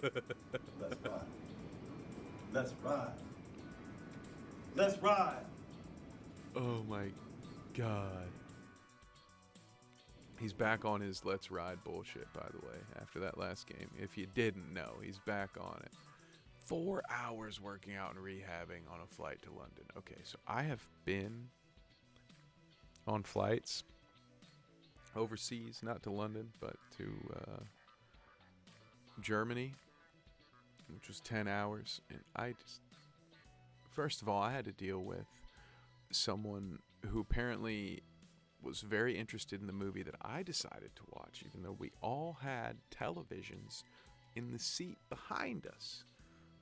Speaker 2: Let's ride. Let's ride. Let's ride.
Speaker 1: Oh my God. He's back on his let's ride bullshit, by the way, after that last game. If you didn't know, he's back on it. 4 hours working out and rehabbing on a flight to London. Okay, so I have been on flights overseas, not to London, but to Germany, which was 10 hours. And first of all, I had to deal with someone who apparently was very interested in the movie that I decided to watch, even though we all had televisions in the seat behind us.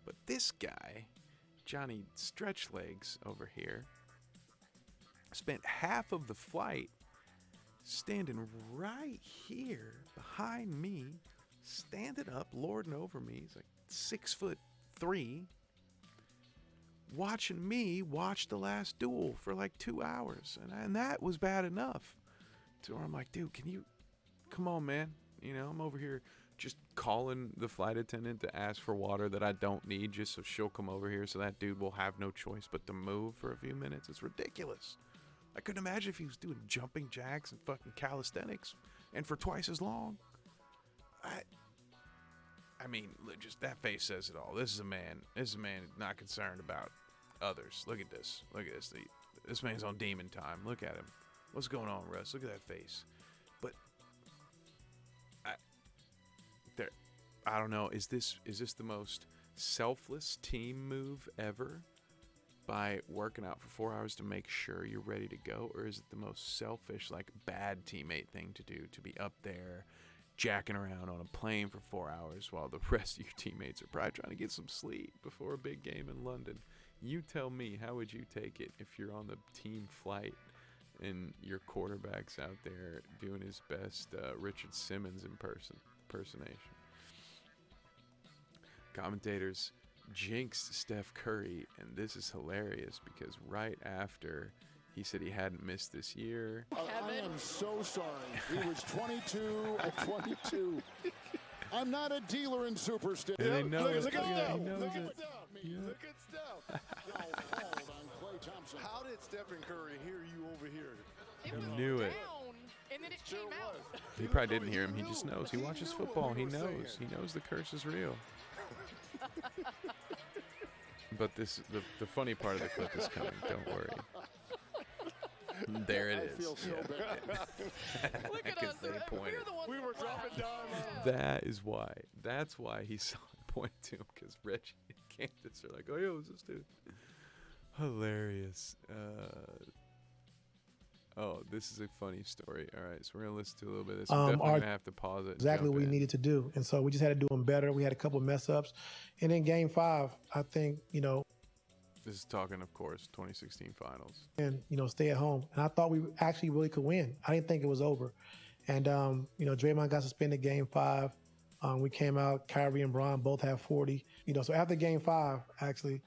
Speaker 1: But this guy, Johnny Stretch Legs over here, spent half of the flight standing right here behind me, standing up, lording over me. He's like 6'3", watching me watch The Last Duel for like 2 hours, and that was bad enough. So I'm like, dude, can you come on, man? I'm over here just calling the flight attendant to ask for water that I don't need, just so she'll come over here, so that dude will have no choice but to move for a few minutes. It's ridiculous. I couldn't imagine if he was doing jumping jacks and fucking calisthenics, and for twice as long. I mean, just that face says it all. This is a man not concerned about others. Look at this. This man's on demon time. Look at him. What's going on, Russ? Look at that face. But I don't know. Is this the most selfless team move ever? By working out for 4 hours to make sure you're ready to go? Or is it the most selfish, like, bad teammate thing to do, to be up there jacking around on a plane for 4 hours while the rest of your teammates are probably trying to get some sleep before a big game in London? You tell me, how would you take it if you're on the team flight and your quarterback's out there doing his best Richard Simmons impersonation? Commentators jinxed Steph Curry, and this is hilarious because right after He said he hadn't missed this year.
Speaker 5: I am so sorry. He was 22 at 22. I'm not a dealer in superstition.
Speaker 1: And they know it.
Speaker 5: Look at Steph.
Speaker 1: He knows
Speaker 5: Look
Speaker 1: it.
Speaker 5: at Steph.
Speaker 1: Yeah.
Speaker 5: Look at Steph. Yo, hold on, Klay Thompson.
Speaker 2: How did Stephen Curry hear you over here?
Speaker 1: He knew it.
Speaker 7: And then it
Speaker 2: Sure
Speaker 7: came out.
Speaker 2: was.
Speaker 1: He probably didn't hear him. He just
Speaker 2: knew.
Speaker 1: knows. He watches
Speaker 2: knew
Speaker 1: football.
Speaker 2: what
Speaker 1: He
Speaker 2: we were
Speaker 1: knows.
Speaker 2: saying.
Speaker 1: He knows the curse is real. But the funny part of the clip is coming. Don't worry. There it
Speaker 5: I
Speaker 1: is.
Speaker 5: feel so bad.
Speaker 7: Look at
Speaker 1: 'Cause
Speaker 7: us.
Speaker 1: they pointed.
Speaker 7: We're the ones
Speaker 2: We
Speaker 7: that
Speaker 2: were
Speaker 7: laughed.
Speaker 2: dropping down.
Speaker 1: That is why. That's why he saw it point to him, because Reggie and Candace are like, oh, yo, who's this dude? Hilarious. Oh, this is a funny story. All right, so we're going to listen to a little bit of this. I'm definitely going to have to pause it. and
Speaker 8: Exactly
Speaker 1: jump
Speaker 8: what we
Speaker 1: in.
Speaker 8: needed to do. And so we just had to do them better. We had a couple of mess ups. And in game 5, I think,
Speaker 1: This is talking, of course, 2016 finals.
Speaker 8: and, stay at home. And I thought we actually really could win. I didn't think it was over. And, Draymond got suspended game 5. We came out, Kyrie and Bron both have 40. So after game 5, actually,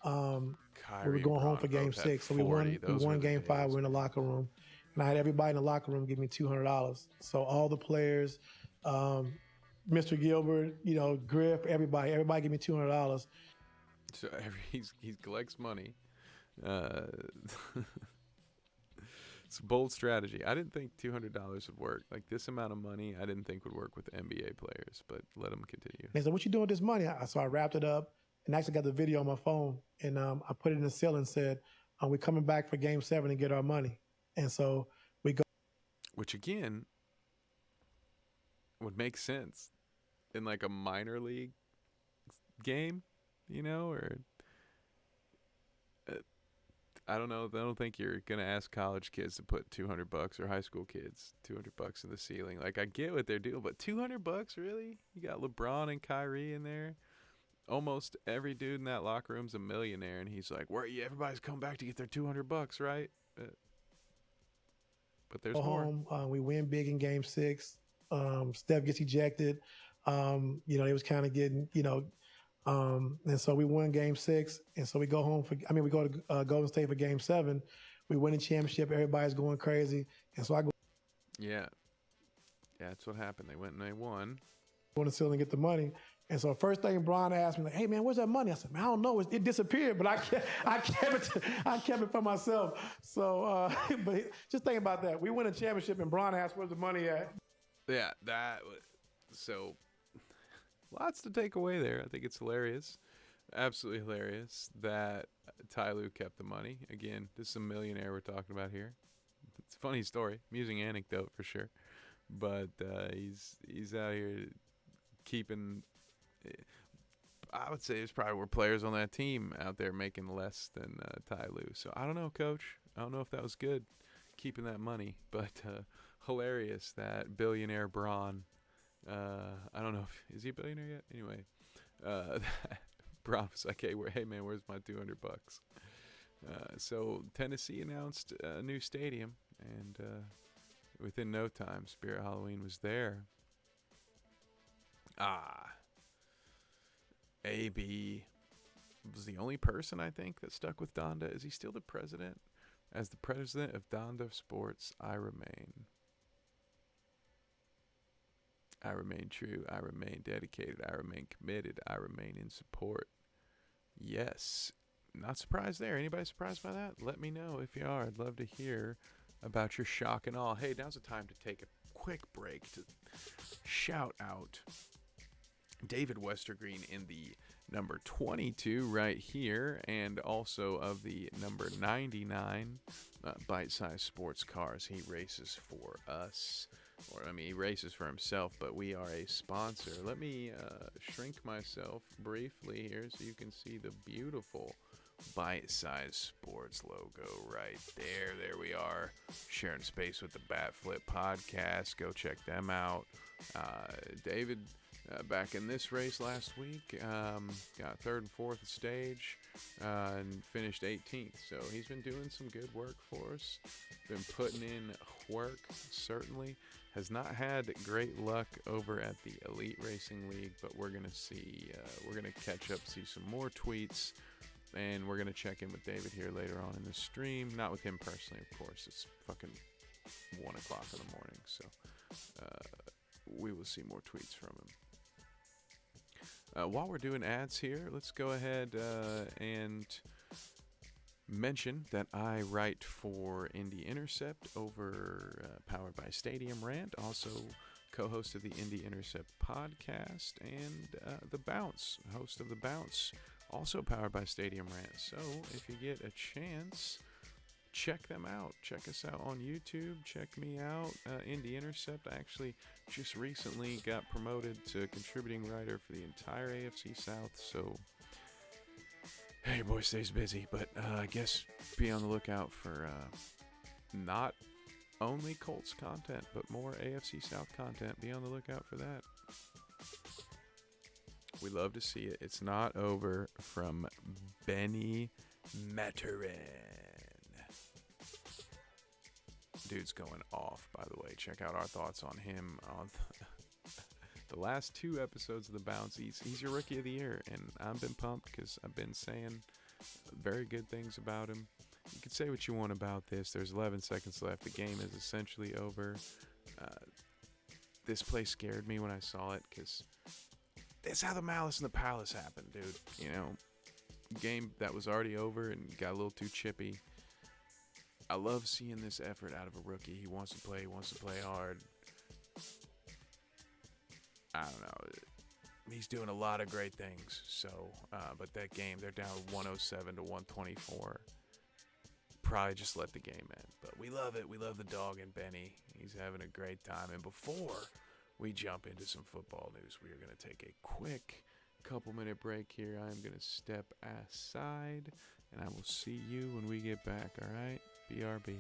Speaker 8: we
Speaker 1: Kyrie
Speaker 8: were
Speaker 1: and
Speaker 8: going home
Speaker 1: Bron
Speaker 8: for game
Speaker 1: both had
Speaker 8: 6. So we
Speaker 1: 40.
Speaker 8: won
Speaker 1: Those were the
Speaker 8: game 5.
Speaker 1: days.
Speaker 8: We're in the locker room. And I had everybody in the locker room give me $200. So all the players, Mr. Gilbert, Griff, everybody give me $200.
Speaker 1: So he collects money. It's a bold strategy. I didn't think $200 would work. Like, this amount of money, I didn't think would work with NBA players. But let them continue.
Speaker 8: They said, what you doing with this money? So I wrapped it up and actually got the video on my phone. And I put it in the ceiling and said, we're coming back for game 7 and get our money. And so we go.
Speaker 1: Which, again, would make sense in, like, a minor league game, or... I don't know. I don't think you're going to ask college kids to put $200 or high school kids $200 in the ceiling. Like, I get what they're doing, but $200, really? You got LeBron and Kyrie in there. Almost every dude in that locker room's a millionaire, and he's like, "Where? Everybody's come back to get their $200, right?" But there's
Speaker 8: Go
Speaker 1: more.
Speaker 8: home. We win big in game 6. Steph gets ejected. It was kind of getting, and so we won game 6. And so we go home we go to Golden State for game 7. We win the championship. Everybody's going crazy. And so I go
Speaker 1: Yeah, that's what happened. They went and they won.
Speaker 8: on the ceiling and get the money. And so first thing Bron asked me, like, hey man, where's that money? I said, man, I don't know. It disappeared, but I kept it for myself. So, but just think about that. We win a championship and Bron asked, where's the money at?
Speaker 1: Yeah, so lots to take away there. I think it's hilarious. Absolutely hilarious that Ty Lue kept the money. Again, this is a millionaire we're talking about here. It's a funny story, amusing anecdote for sure. But he's out here keeping. I would say there's probably were players on that team out there making less than Ty Lue. So I don't know, Coach. I don't know if that was good, keeping that money. But hilarious that billionaire Bron. I don't know is he a billionaire yet? Anyway, Bron was like, hey man, where's my $200? So Tennessee announced a new stadium, and within no time, Spirit Halloween was there. AB was the only person, I think, that stuck with Donda. Is he still the president? As the president of Donda Sports, I remain. I remain true. I remain dedicated. I remain committed. I remain in support. Yes. Not surprised there. Anybody surprised by that? Let me know if you are. I'd love to hear about your shock and awe. Hey, now's the time to take a quick break to shout out David Westergreen in the number 22 right here, and also of the number 99 Bite-Size Sports Cars. He races for us, he races for himself, but we are a sponsor. Let me shrink myself briefly here so you can see the beautiful Bite-Size Sports logo right there. There we are, sharing space with the Bat Flip podcast. Go check them out. David, back in this race last week, got 3rd and 4th stage, and finished 18th. So he's been doing some good work for us. Been putting in work, certainly. Has not had great luck over at the Elite Racing League, but we're gonna see. We're gonna catch up, see some more tweets And we're going to check in with David here later on in the stream. Not with him personally, of course. It's fucking 1 o'clock in the morning. So we will see more tweets from him. While we're doing ads here, let's go ahead and mention that I write for Indy Intercept over Powered by Stadium Rant. Also co-host of the Indy Intercept podcast, and The Bounce, host of The Bounce, also powered by Stadium Rant. So if you get a chance, check them out. Check us out on YouTube. Check me out. Indy Intercept. I actually just recently got promoted to contributing writer for the entire AFC South. So hey, your boy stays busy, but I guess be on the lookout for not only Colts content, but more AFC South content. Be on the lookout for that. We love to see it. It's not over from Benny Maturin. Dude's going off, by the way. Check out our thoughts on him on the last 2 episodes of The Bounce. He's your Rookie of the Year, and I've been pumped because I've been saying very good things about him. You can say what you want about this. There's 11 seconds left. The game is essentially over. This play scared me when I saw it because that's how the Malice in the Palace happened, dude. You know, game that was already over and got a little too chippy. I love seeing this effort out of a rookie. He wants to play hard. I don't know. He's doing a lot of great things. So, but that game, they're down 107 to 124. Probably just let the game end. But we love it. We love the dog and Benny. He's having a great time. And before we jump into some football news, we are going to take a quick couple-minute break here. I'm going to step aside, and I will see you when we get back, all right? BRB.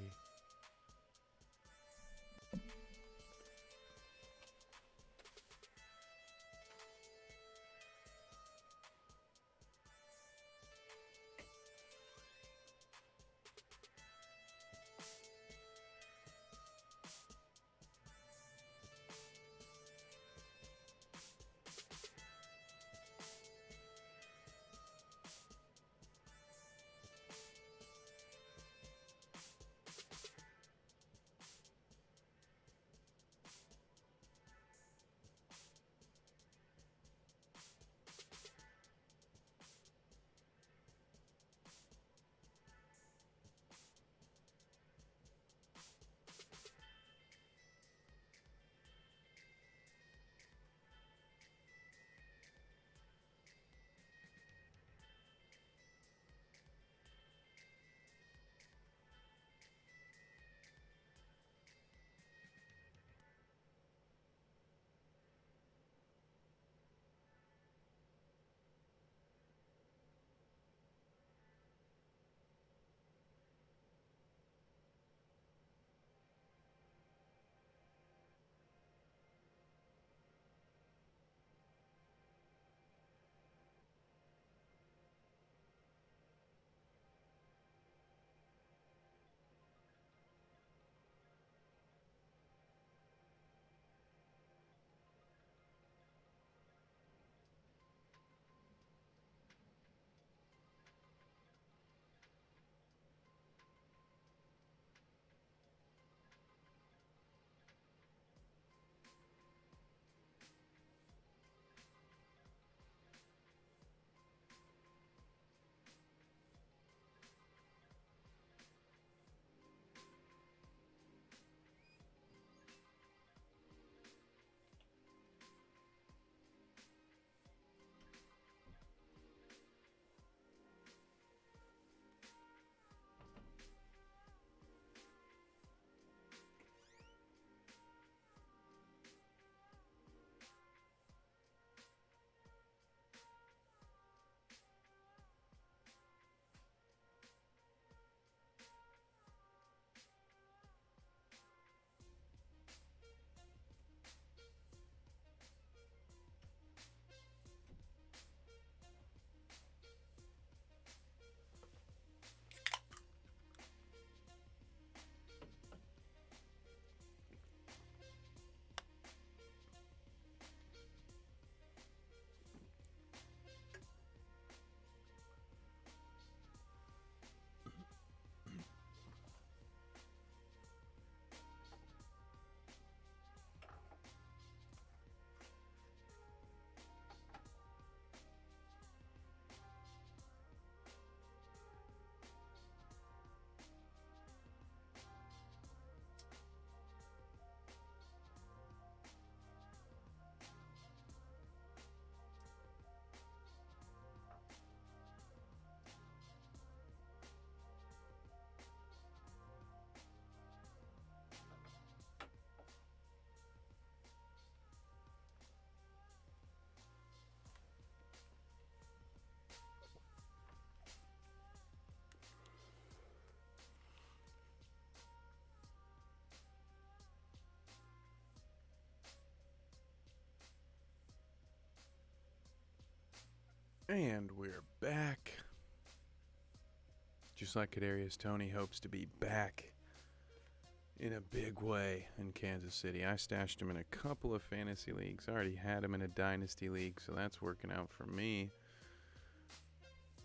Speaker 1: And we're back. Just like Kadarius Toney hopes to be back in a big way in Kansas City. I stashed him in a couple of fantasy leagues. I already had him in a dynasty league, so that's working out for me.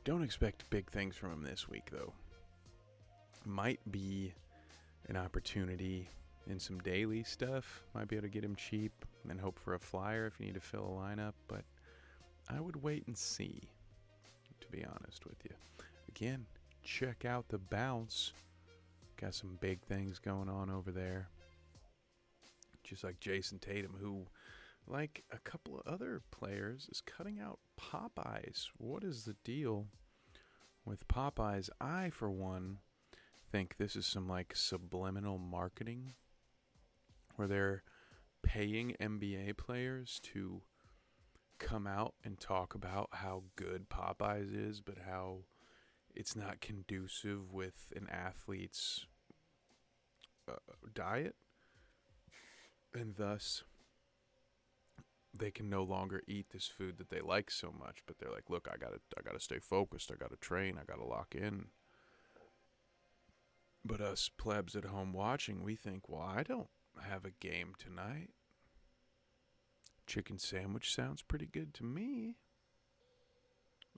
Speaker 1: Don't expect big things from him this week, though. Might be an opportunity in some daily stuff. Might be able to get him cheap and hope for a flyer if you need to fill a lineup, but I would wait and see, to be honest with you. Again, check out the bounce. Got some big things going on over there. Just like Jason Tatum, who, like a couple of other players, is cutting out Popeyes. What is the deal with Popeyes? I, for one, think this is some like subliminal marketing where they're paying NBA players to come out and talk about how good Popeyes is, but how it's not conducive with an athlete's diet, and thus they can no longer eat this food that they like so much. But they're like, look, I gotta stay focused, I gotta train, I gotta lock in. But us plebs at home watching, we think, well, I don't have a game tonight. Chicken sandwich sounds pretty good to me.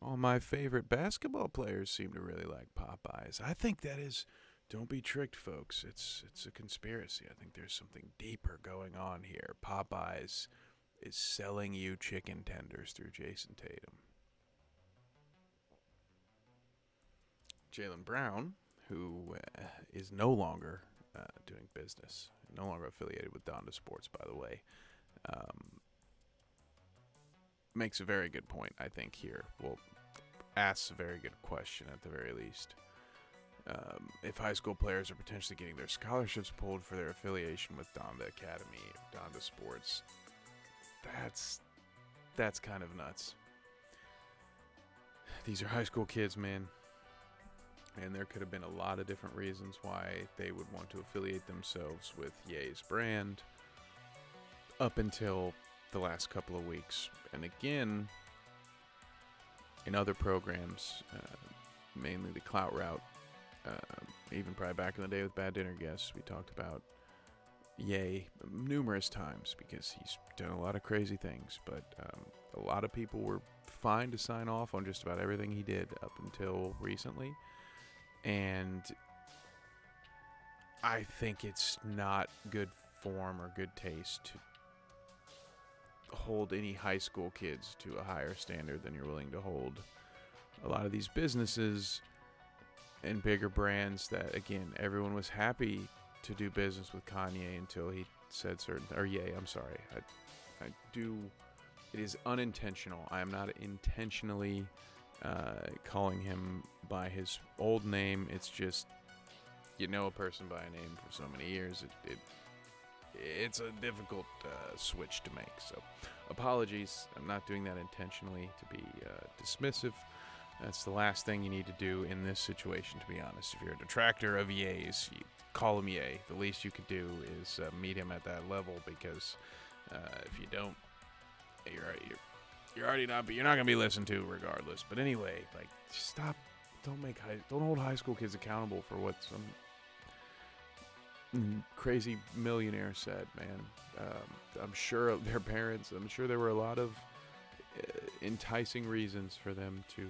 Speaker 1: All my favorite basketball players seem to really like Popeyes. I think that is, don't be tricked, folks. It's a conspiracy. I think there's something deeper going on here. Popeyes is selling you chicken tenders through Jason Tatum. Jaylen Brown, who is no longer doing business, no longer affiliated with Donda Sports, by the way, makes a very good point, I think, here. Well, asks a very good question at the very least. If high school players are potentially getting their scholarships pulled for their affiliation with Donda Academy, Donda Sports, that's kind of nuts. These are high school kids, man. And there could have been a lot of different reasons why they would want to affiliate themselves with Ye's brand up until the last couple of weeks. And again, in other programs, mainly the Clout Route, even probably back in the day with Bad Dinner Guests, we talked about Ye numerous times because he's done a lot of crazy things. But a lot of people were fine to sign off on just about everything he did up until recently. And I think it's not good form or good taste to hold any high school kids to a higher standard than you're willing to hold a lot of these businesses and bigger brands that, again, everyone was happy to do business with Kanye until he said certain, or Ye, I'm sorry. I do, it is unintentional. I am not intentionally calling him by his old name. It's just, you know, a person by a name for so many years. It's a difficult switch to make. So apologies. I'm not doing that intentionally to be dismissive. That's the last thing you need to do in this situation, to be honest. If you're a detractor of Ye's, you call him Ye. The least you could do is meet him at that level, because if you don't, you're already not, but you're not gonna be listened to regardless. But anyway, like, stop. Don't hold high school kids accountable for what some crazy millionaire said, man. I'm sure their parents, I'm sure there were a lot of enticing reasons for them to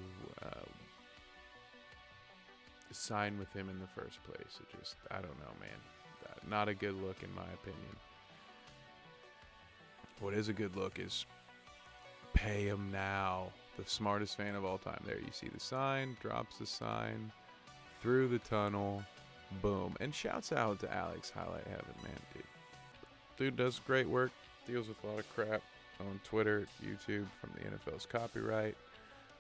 Speaker 1: sign with him in the first place. It just, I don't know, man. Not a good look, in my opinion. What is a good look is pay him now. The smartest fan of all time. There you see the sign, drops the sign, through the tunnel, boom. And shouts out to Alex Highlight Heaven, man, dude. Dude does great work, deals with a lot of crap on Twitter, YouTube, from the NFL's copyright,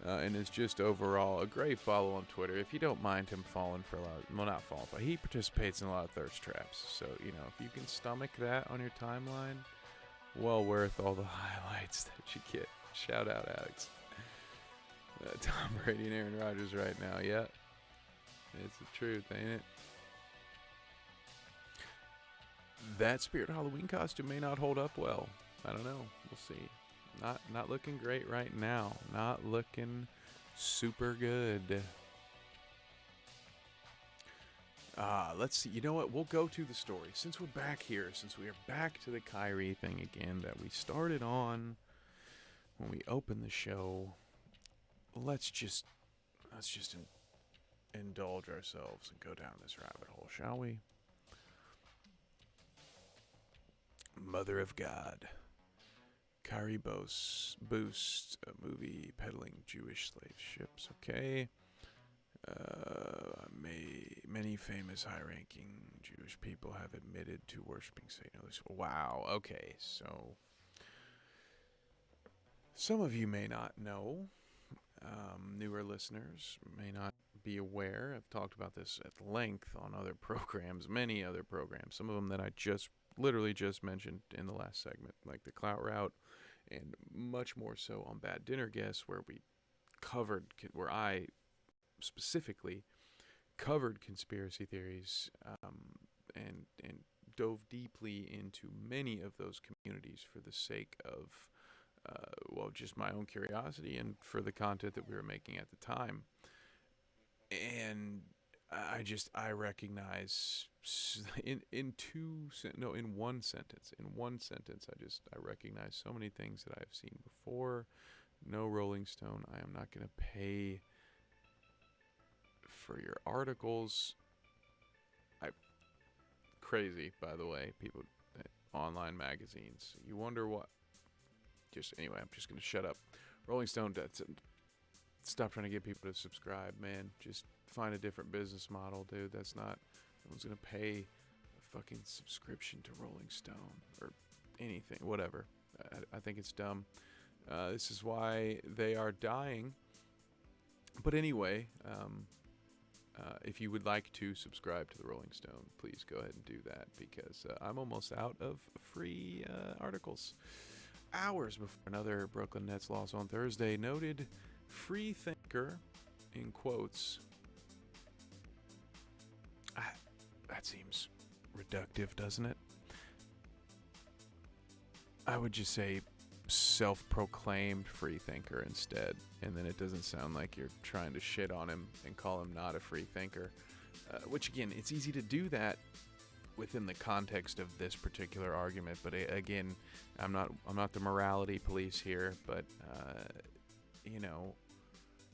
Speaker 1: and is just overall a great follow on Twitter. If you don't mind him falling for a lot of, well, not falling, but he participates in a lot of thirst traps. So, you know, if you can stomach that on your timeline, well worth all the highlights that you get. Shout out, Alex. Tom Brady and Aaron Rodgers right now, yeah. It's the truth, ain't it? That Spirit Halloween costume may not hold up well. I don't know. We'll see. Not looking great right now. Not looking super good. Let's see. You know what? We'll go to the story. Since we're back here, since we are back to the Kyrie thing again that we started on when we opened the show, let's just indulge ourselves and go down this rabbit hole, shall we? Mother of God. Kyrie boosts a movie peddling Jewish slave ships. Okay. Many famous high-ranking Jewish people have admitted to worshiping Satan. Wow. Okay. So some of you may not know. Newer listeners may not be aware. I've talked about this at length on other programs, many other programs. Some of them that I literally just mentioned in the last segment, like the Clout Route, and much more so on Bad Dinner Guests, where I specifically covered conspiracy theories and dove deeply into many of those communities for the sake of just my own curiosity and for the content that we were making at the time. And I recognize in one sentence, I recognize so many things that I've seen before. No, Rolling Stone, I am not going to pay for your articles. Crazy, by the way, people, online magazines. You wonder what. Anyway, I'm just going to shut up. Rolling Stone, stop trying to get people to subscribe, man. Just find a different business model, dude. No one's going to pay a fucking subscription to Rolling Stone or anything, whatever. I think it's dumb. This is why they are dying. But anyway, if you would like to subscribe to the Rolling Stone, please go ahead and do that, because I'm almost out of free articles. Hours before another Brooklyn Nets loss on Thursday, noted free thinker, in quotes. That seems reductive, doesn't it? I would just say self-proclaimed free thinker instead, and then it doesn't sound like you're trying to shit on him and call him not a free thinker. Which, again, it's easy to do that within the context of this particular argument, but again, I'm not the morality police here, but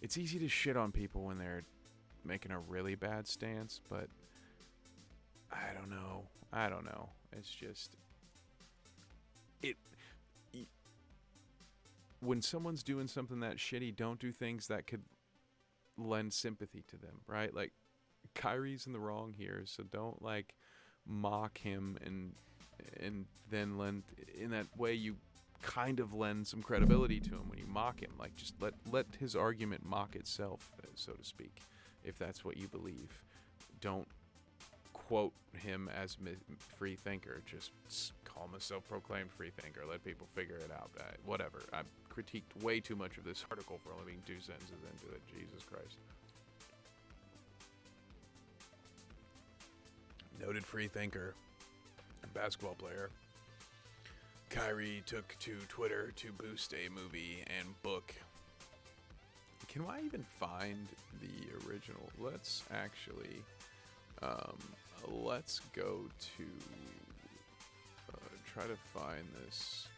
Speaker 1: it's easy to shit on people when they're making a really bad stance, but I don't know. It's just when someone's doing something that shitty, don't do things that could lend sympathy to them, right? Like, Kyrie's in the wrong here, so don't mock him and then lend, in that way you kind of lend some credibility to him when you mock him. Just let his argument mock itself, so to speak, if that's what you believe. Don't quote him as free thinker. Just call him a self-proclaimed free thinker. Let people figure it out. Whatever. I've critiqued way too much of this article for only being 2 sentences into it. Jesus Christ. Noted free thinker and basketball player, Kyrie took to Twitter to boost a movie and book. Can I even find the original? Let's actually, let's go to, try to find this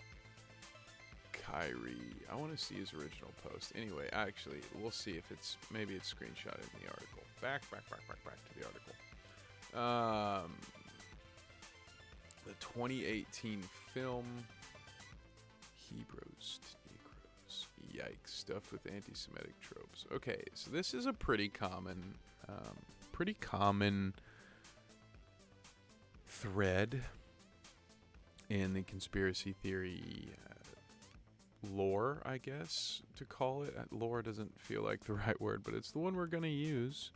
Speaker 1: Kyrie. I want to see his original post. Anyway, actually, we'll see if maybe it's screenshotted in the article. Back to the article. The 2018 film Hebrews to Negroes. Yikes, stuffed with anti-Semitic tropes. Okay, so this is a pretty common thread in the conspiracy theory lore, I guess, to call it. Lore doesn't feel like the right word, but it's the one we're going to use.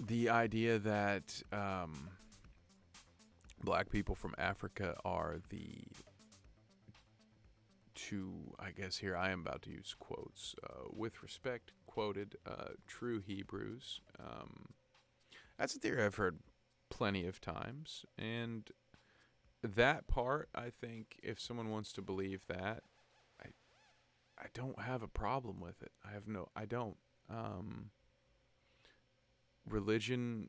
Speaker 1: The idea that black people from Africa are I guess here I am about to use quotes, with respect, quoted, true Hebrews. That's a theory I've heard plenty of times, and that part, I think, if someone wants to believe that, I don't have a problem with it. I don't. Religion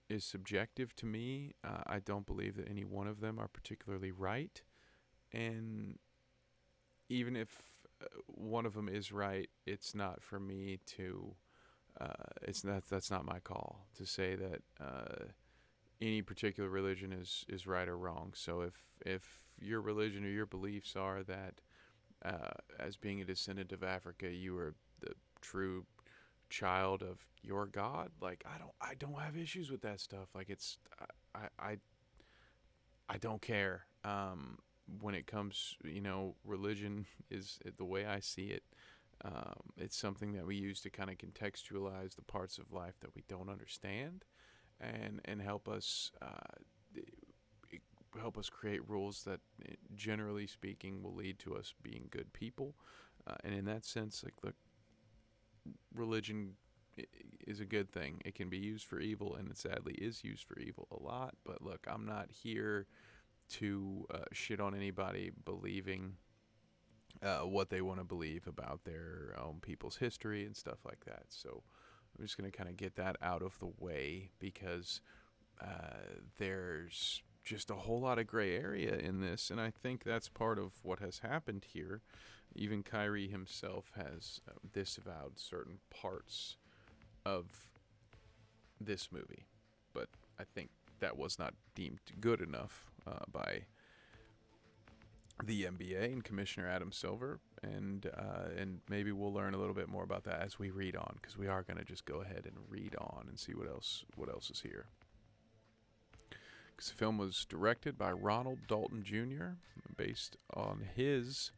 Speaker 1: is subjective to me. I don't believe that any one of them are particularly right. And even if one of them is right, it's not for me to, that's not my call to say that any particular religion is right or wrong. So if your religion or your beliefs are that as being a descendant of Africa, you are the true child of your God, like I don't have issues with that stuff. Like it's I don't care. When it comes, religion is the way I see it. It's something that we use to kind of contextualize the parts of life that we don't understand, and help us create rules that, generally speaking, will lead to us being good people. And in that sense, like, look, religion is a good thing. It can be used for evil, and it sadly is used for evil a lot. But look, I'm not here to shit on anybody believing what they want to believe about their own people's history and stuff like that. So I'm just going to kind of get that out of the way, because there's just a whole lot of gray area in this, and I think that's part of what has happened here. Even Kyrie himself has disavowed certain parts of this movie, but I think that was not deemed good enough by the NBA and Commissioner Adam Silver, and maybe we'll learn a little bit more about that as we read on, because we are going to just go ahead and read on and see what else is here. Because the film was directed by Ronald Dalton Jr., based on his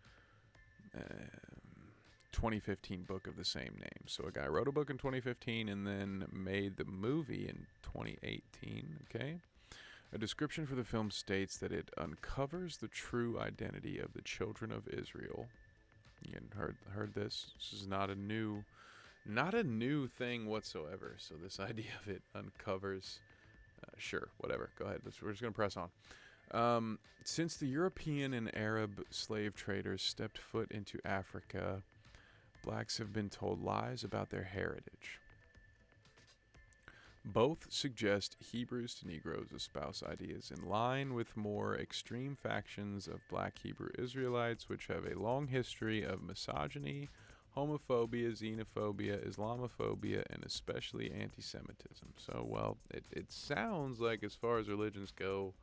Speaker 1: 2015 book of the same name. So a guy wrote a book in 2015 and then made the movie in 2018, okay? A description for the film states that it uncovers the true identity of the children of Israel. You heard this? This is not a new thing whatsoever. So this idea of it uncovers, sure, whatever. Go ahead. We're just going to press on. Since the European and Arab slave traders stepped foot into Africa, blacks have been told lies about their heritage. Both suggest Hebrews to Negroes espouse ideas in line with more extreme factions of black Hebrew Israelites, which have a long history of misogyny, homophobia, xenophobia, Islamophobia, and especially anti-Semitism. So, well, it sounds like, as far as religions go,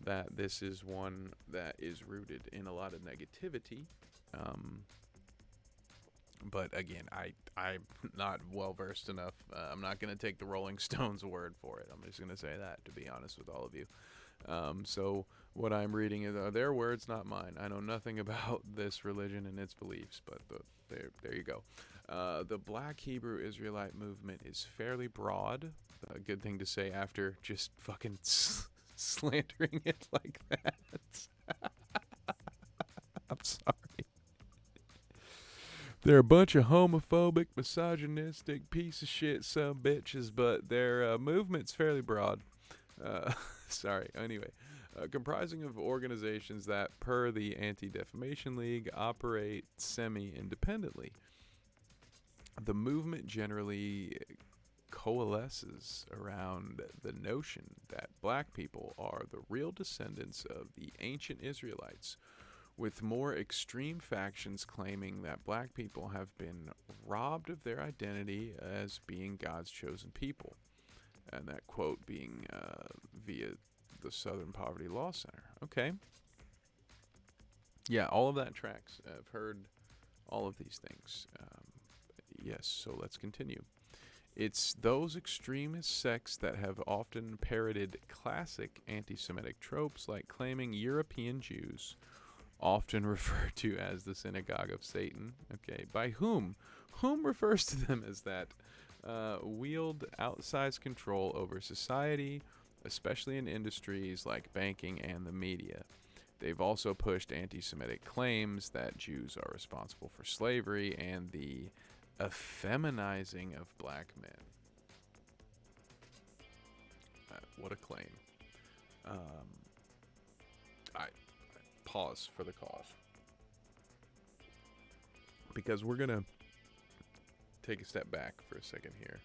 Speaker 1: that this is one that is rooted in a lot of negativity. But again, I'm not well versed enough. I'm not going to take the Rolling Stones' word for it. I'm just going to say that, to be honest with all of you. So what I'm reading is their words, not mine. I know nothing about this religion and its beliefs, but there you go. The Black Hebrew Israelite movement is fairly broad. A good thing to say after just fucking slandering it like that. I'm sorry. They're a bunch of homophobic, misogynistic, piece of shit some bitches, but their movement's fairly broad. Sorry. Anyway, comprising of organizations that, per the Anti-Defamation League, operate semi-independently. The movement generally coalesces around the notion that black people are the real descendants of the ancient Israelites, with more extreme factions claiming that black people have been robbed of their identity as being God's chosen people. And that quote being via the Southern Poverty Law Center. Okay. Yeah, all of that tracks. I've heard all of these things. Yes, so let's continue. It's those extremist sects that have often parroted classic anti-Semitic tropes, like claiming European Jews, often referred to as the synagogue of Satan. Okay, by whom? Whom refers to them as that? Wield outsized control over society, especially in industries like banking and the media. They've also pushed anti-Semitic claims that Jews are responsible for slavery and the effeminizing of black men. What a claim. I pause for the cause. Because we're going to take a step back for a second here.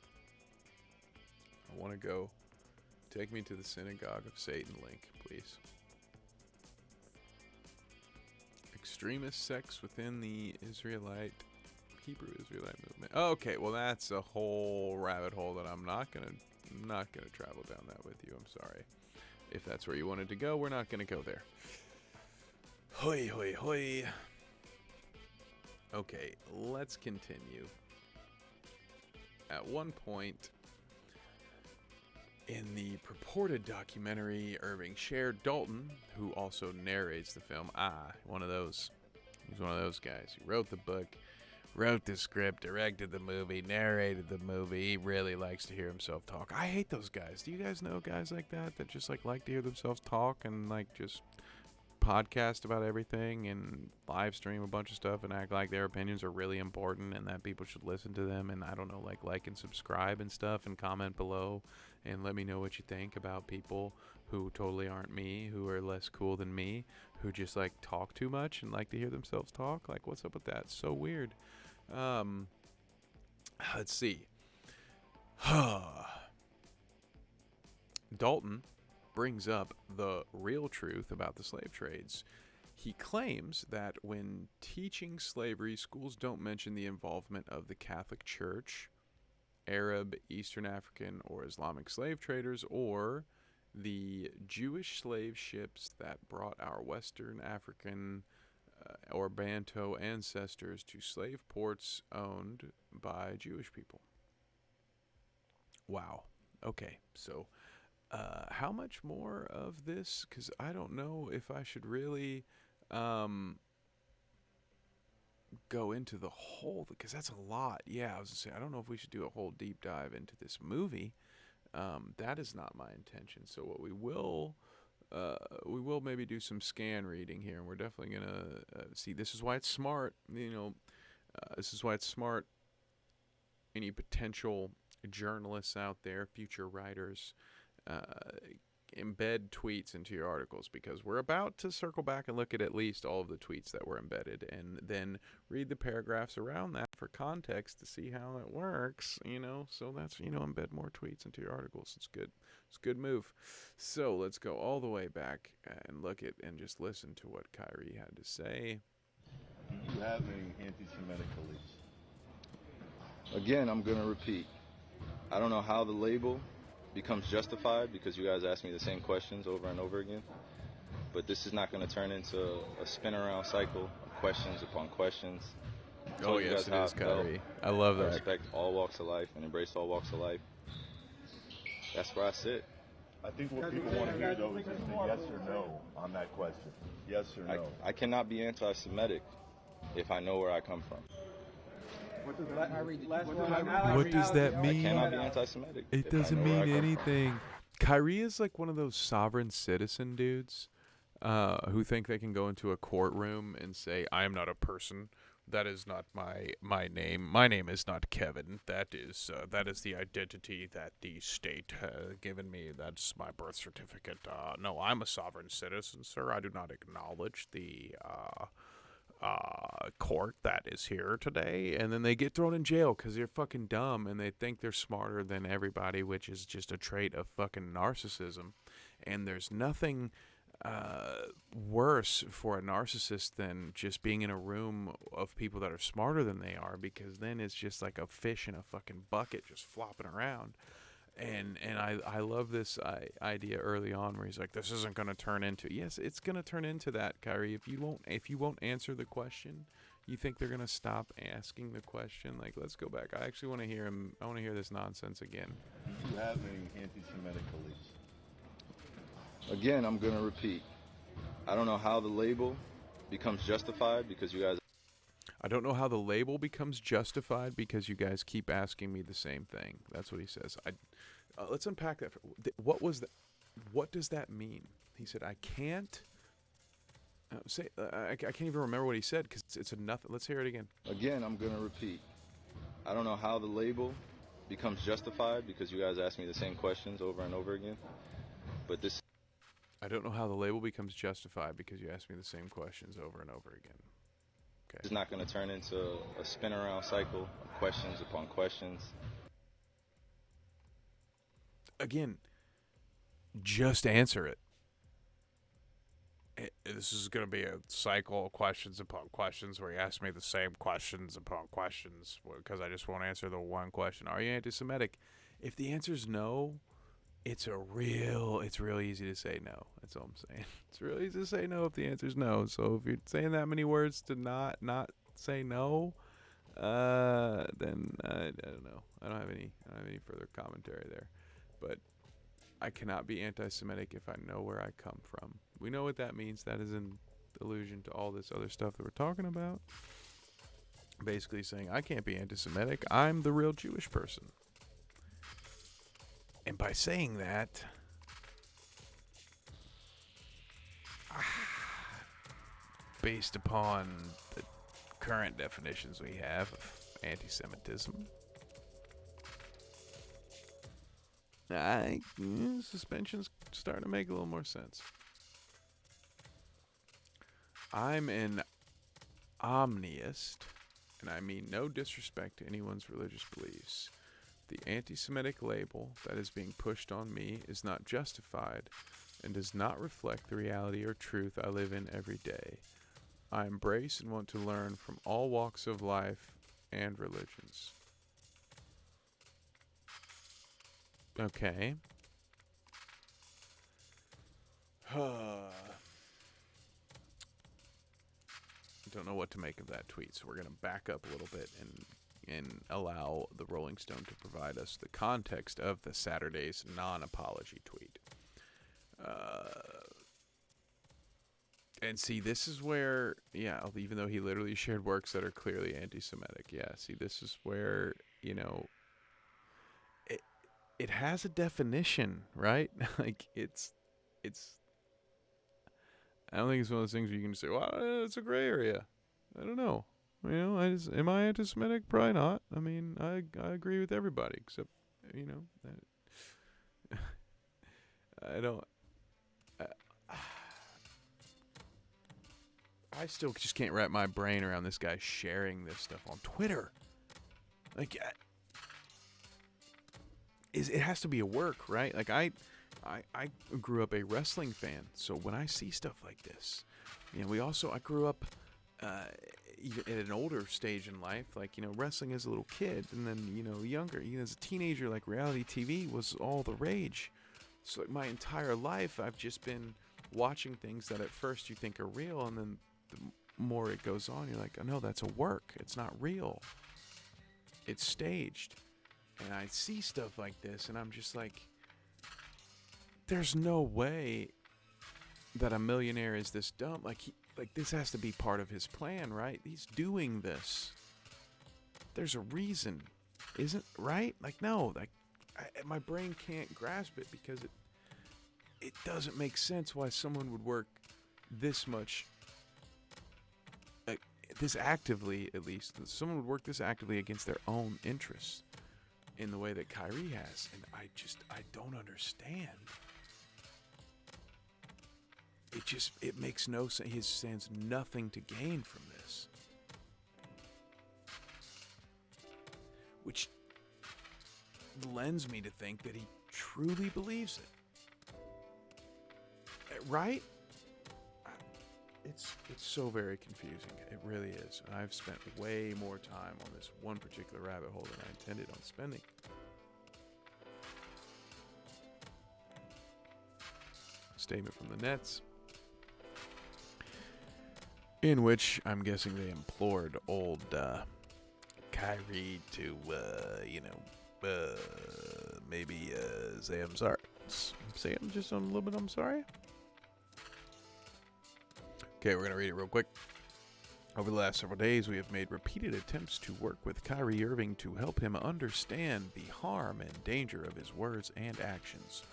Speaker 1: I want to go. Take me to the synagogue of Satan link, please. Extremist sects within the Hebrew Israelite movement. Okay, well that's a whole rabbit hole that I'm not gonna travel down that with you. I'm sorry. If that's where you wanted to go, we're not gonna go there. Hoi hoi hoi. Okay, let's continue. At one point in the purported documentary, Irving shared Dalton, who also narrates the film. One of those. He's one of those guys. He wrote the book, wrote the script, directed the movie, narrated the movie. He really likes to hear himself talk. I hate those guys. Do you guys know guys like that just like to hear themselves talk and like just podcast about everything and live stream a bunch of stuff and act like their opinions are really important and that people should listen to them, and I don't know, like and subscribe and stuff and comment below and let me know what you think about people who totally aren't me, who are less cool than me, who just like talk too much and like to hear themselves talk. Like, what's up with that? So weird. Let's see. Dalton brings up the real truth about the slave trades. He claims that when teaching slavery, schools don't mention the involvement of the Catholic Church, Arab, Eastern African, or Islamic slave traders, or the Jewish slave ships that brought our Western African or Bantu ancestors to slave ports owned by Jewish people. Wow. Okay, so how much more of this? Because I don't know if I should really go into the whole, because that's a lot. Yeah, I was gonna say, I don't know if we should do a whole deep dive into this movie. That is not my intention. So what we will maybe do some scan reading here, and we're definitely gonna see. This is why it's smart. This is why it's smart. Any potential journalists out there, future writers, embed tweets into your articles, because we're about to circle back and look at least all of the tweets that were embedded and then read the paragraphs around that for context to see how it works, so that's, embed more tweets into your articles. It's good. It's a good move. So let's go all the way back and look at and just listen to what Kyrie had to say.
Speaker 2: Do you have any anti-Semitic beliefs?
Speaker 7: Again, I'm going to repeat. I don't know how the label becomes justified, because you guys ask me the same questions over and over again. But this is not going to turn into a spin around cycle of questions upon questions.
Speaker 1: Oh, yes, it is, Kyrie. I love that.
Speaker 7: I respect all walks of life and embrace all walks of life. That's where I sit.
Speaker 2: I think what people want to hear, though, is just a yes or no on that question. Yes or no.
Speaker 7: I cannot be anti-Semitic if I know where I come from.
Speaker 1: What does that mean?
Speaker 7: I cannot be anti-Semitic.
Speaker 1: It doesn't mean anything. Kyrie is like one of those sovereign citizen dudes who think they can go into a courtroom and say, I am not a person. That is not my name. My name is not Kevin. That is the identity that the state has given me. That's my birth certificate. No, I'm a sovereign citizen, sir. I do not acknowledge the court that is here today. And then they get thrown in jail because they're fucking dumb and they think they're smarter than everybody, which is just a trait of fucking narcissism. And there's nothing worse for a narcissist than just being in a room of people that are smarter than they are, because then it's just like a fish in a fucking bucket just flopping around. And I love this idea early on where he's like, this isn't going to turn into, yes, it's going to turn into that, Kyrie. If you won't answer the question, you think they're going to stop asking the question? Like, let's go back. I actually want to hear him. I want to hear this nonsense again.
Speaker 2: Do you have any anti-Semitic beliefs?
Speaker 7: Again, I'm going to repeat. I don't know how the label becomes justified, because you guys...
Speaker 1: I don't know how the label becomes justified because you guys keep asking me the same thing. That's what he says. Let's unpack that. What was that? What does that mean? He said, I can't say. I can't even remember what he said because it's a nothing. Let's hear it again.
Speaker 7: Again, I'm going to repeat. I don't know how the label becomes justified, because you guys ask me the same questions over and over again. But this...
Speaker 1: I don't know how the label becomes justified because you ask me the same questions over and over again. Okay.
Speaker 7: It's not going to turn into a spin around cycle of questions upon questions.
Speaker 1: Again, just answer it. This is going to be a cycle of questions upon questions where you ask me the same questions upon questions because I just won't answer the one question. Are you anti-Semitic? If the answer is no, it's real easy to say no. That's all I'm saying. It's real easy to say no if the answer is no. So if you're saying that many words to not say no, then I don't know. I don't have any further commentary there. But I cannot be anti-Semitic if I know where I come from. We know what that means. That is in allusion to all this other stuff that we're talking about. Basically saying I can't be anti-Semitic. I'm the real Jewish person. And by saying that, based upon the current definitions we have of anti-Semitism, suspension's starting to make a little more sense. I'm an omniist, and I mean no disrespect to anyone's religious beliefs. The anti-Semitic label that is being pushed on me is not justified and does not reflect the reality or truth I live in every day. I embrace and want to learn from all walks of life and religions. Okay. Don't know what to make of that tweet, so we're going to back up a little bit and allow the Rolling Stone to provide us the context of the Saturday's non-apology tweet. And see, this is where, even though he literally shared works that are clearly anti-Semitic, this is where, it has a definition, right? Like, it's I don't think it's one of those things where you can just say, well, it's a gray area. I don't know. Am I anti-Semitic? Probably not. I mean, I agree with everybody except, that I don't. I still just can't wrap my brain around this guy sharing this stuff on Twitter. Like, it has to be a work, right? Like, I grew up a wrestling fan, so when I see stuff like this, I grew up even at an older stage in life, like, wrestling as a little kid, and then, younger, as a teenager, like, reality TV was all the rage. So, like, my entire life, I've just been watching things that at first you think are real, and then the more it goes on, you're like, oh, no, that's a work. It's not real. It's staged. And I see stuff like this, and I'm just like, there's no way that a millionaire is this dumb. Like, this has to be part of his plan, right? He's doing this. There's a reason, isn't right? Like, no, like, my brain can't grasp it because it doesn't make sense why someone would work this much, this actively, at least. Someone would work this actively against their own interests in the way that Kyrie has, and I don't understand. It makes no sense. He stands nothing to gain from this. Which lends me to think that he truly believes it. Right? It's so very confusing. It really is. And I've spent way more time on this one particular rabbit hole than I intended on spending. Statement from the Nets, in which I'm guessing they implored old Kyrie to, maybe say I'm sorry. Say I'm just a little bit I'm sorry. Okay, we're going to read it real quick. Over the last several days, we have made repeated attempts to work with Kyrie Irving to help him understand the harm and danger of his words and actions,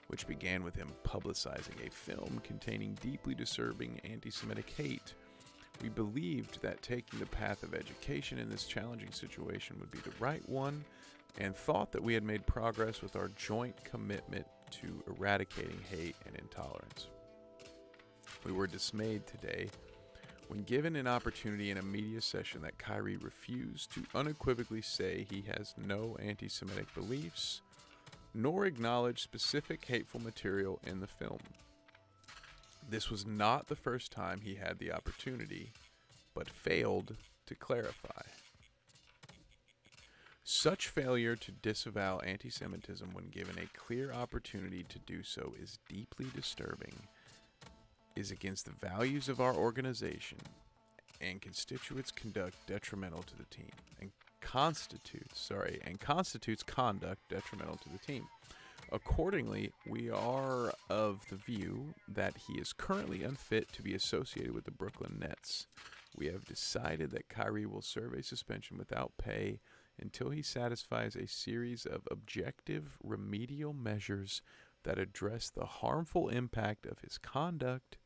Speaker 1: which began with him publicizing a film containing deeply disturbing anti-Semitic hate. We believed that taking the path of education in this challenging situation would be the right one, and thought that we had made progress with our joint commitment to eradicating hate and intolerance. We were dismayed today when given an opportunity in a media session that Kyrie refused to unequivocally say he has no anti-Semitic beliefs, nor acknowledge specific hateful material in the film. This was not the first time he had the opportunity, but failed to clarify. Such failure to disavow anti-Semitism when given a clear opportunity to do so is deeply disturbing, is against the values of our organization, and constitutes conduct detrimental to the team, and constitutes conduct detrimental to the team. Accordingly, we are of the view that he is currently unfit to be associated with the Brooklyn Nets. We have decided that Kyrie will serve a suspension without pay until he satisfies a series of objective remedial measures that address the harmful impact of his conduct,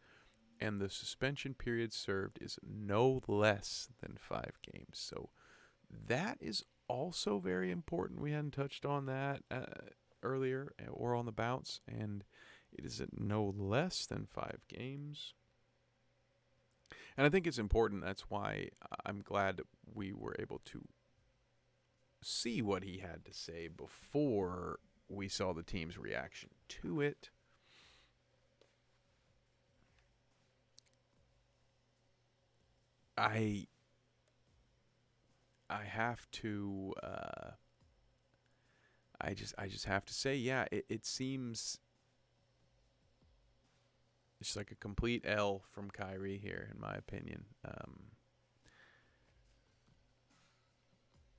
Speaker 1: and the suspension period served is no less than 5 games. So that is also very important. We hadn't touched on that earlier or on the bounce, and it is at no less than 5 games. And I think it's important. That's why I'm glad that we were able to see what he had to say before we saw the team's reaction to it. I have to I just have to say, yeah, it seems it's like a complete L from Kyrie here, in my opinion.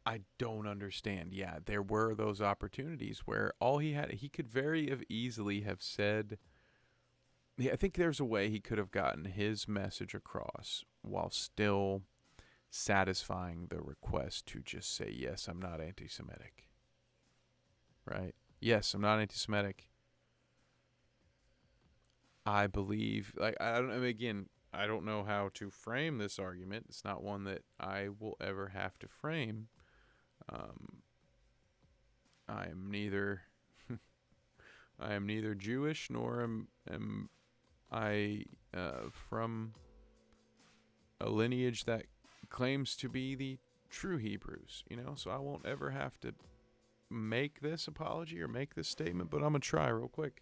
Speaker 1: I don't understand. Yeah, there were those opportunities where all he could very easily have said, yeah, I think there's a way he could have gotten his message across while still satisfying the request to just say, yes, I'm not anti-Semitic. Right? Yes, I'm not anti-Semitic. I believe, I don't know how to frame this argument. It's not one that I will ever have to frame. I am neither Jewish nor am I from a lineage that claims to be the true Hebrews, so I won't ever have to make this apology or make this statement, but I'm gonna try real quick.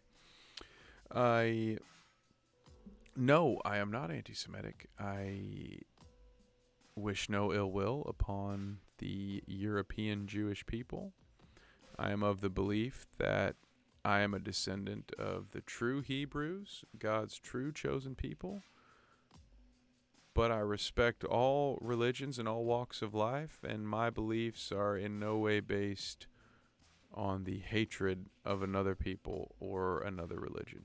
Speaker 1: No, I am not anti-Semitic. I wish no ill will upon the European Jewish people. I am of the belief that I am a descendant of the true Hebrews, God's true chosen people. But I respect all religions and all walks of life, and my beliefs are in no way based on the hatred of another people or another religion.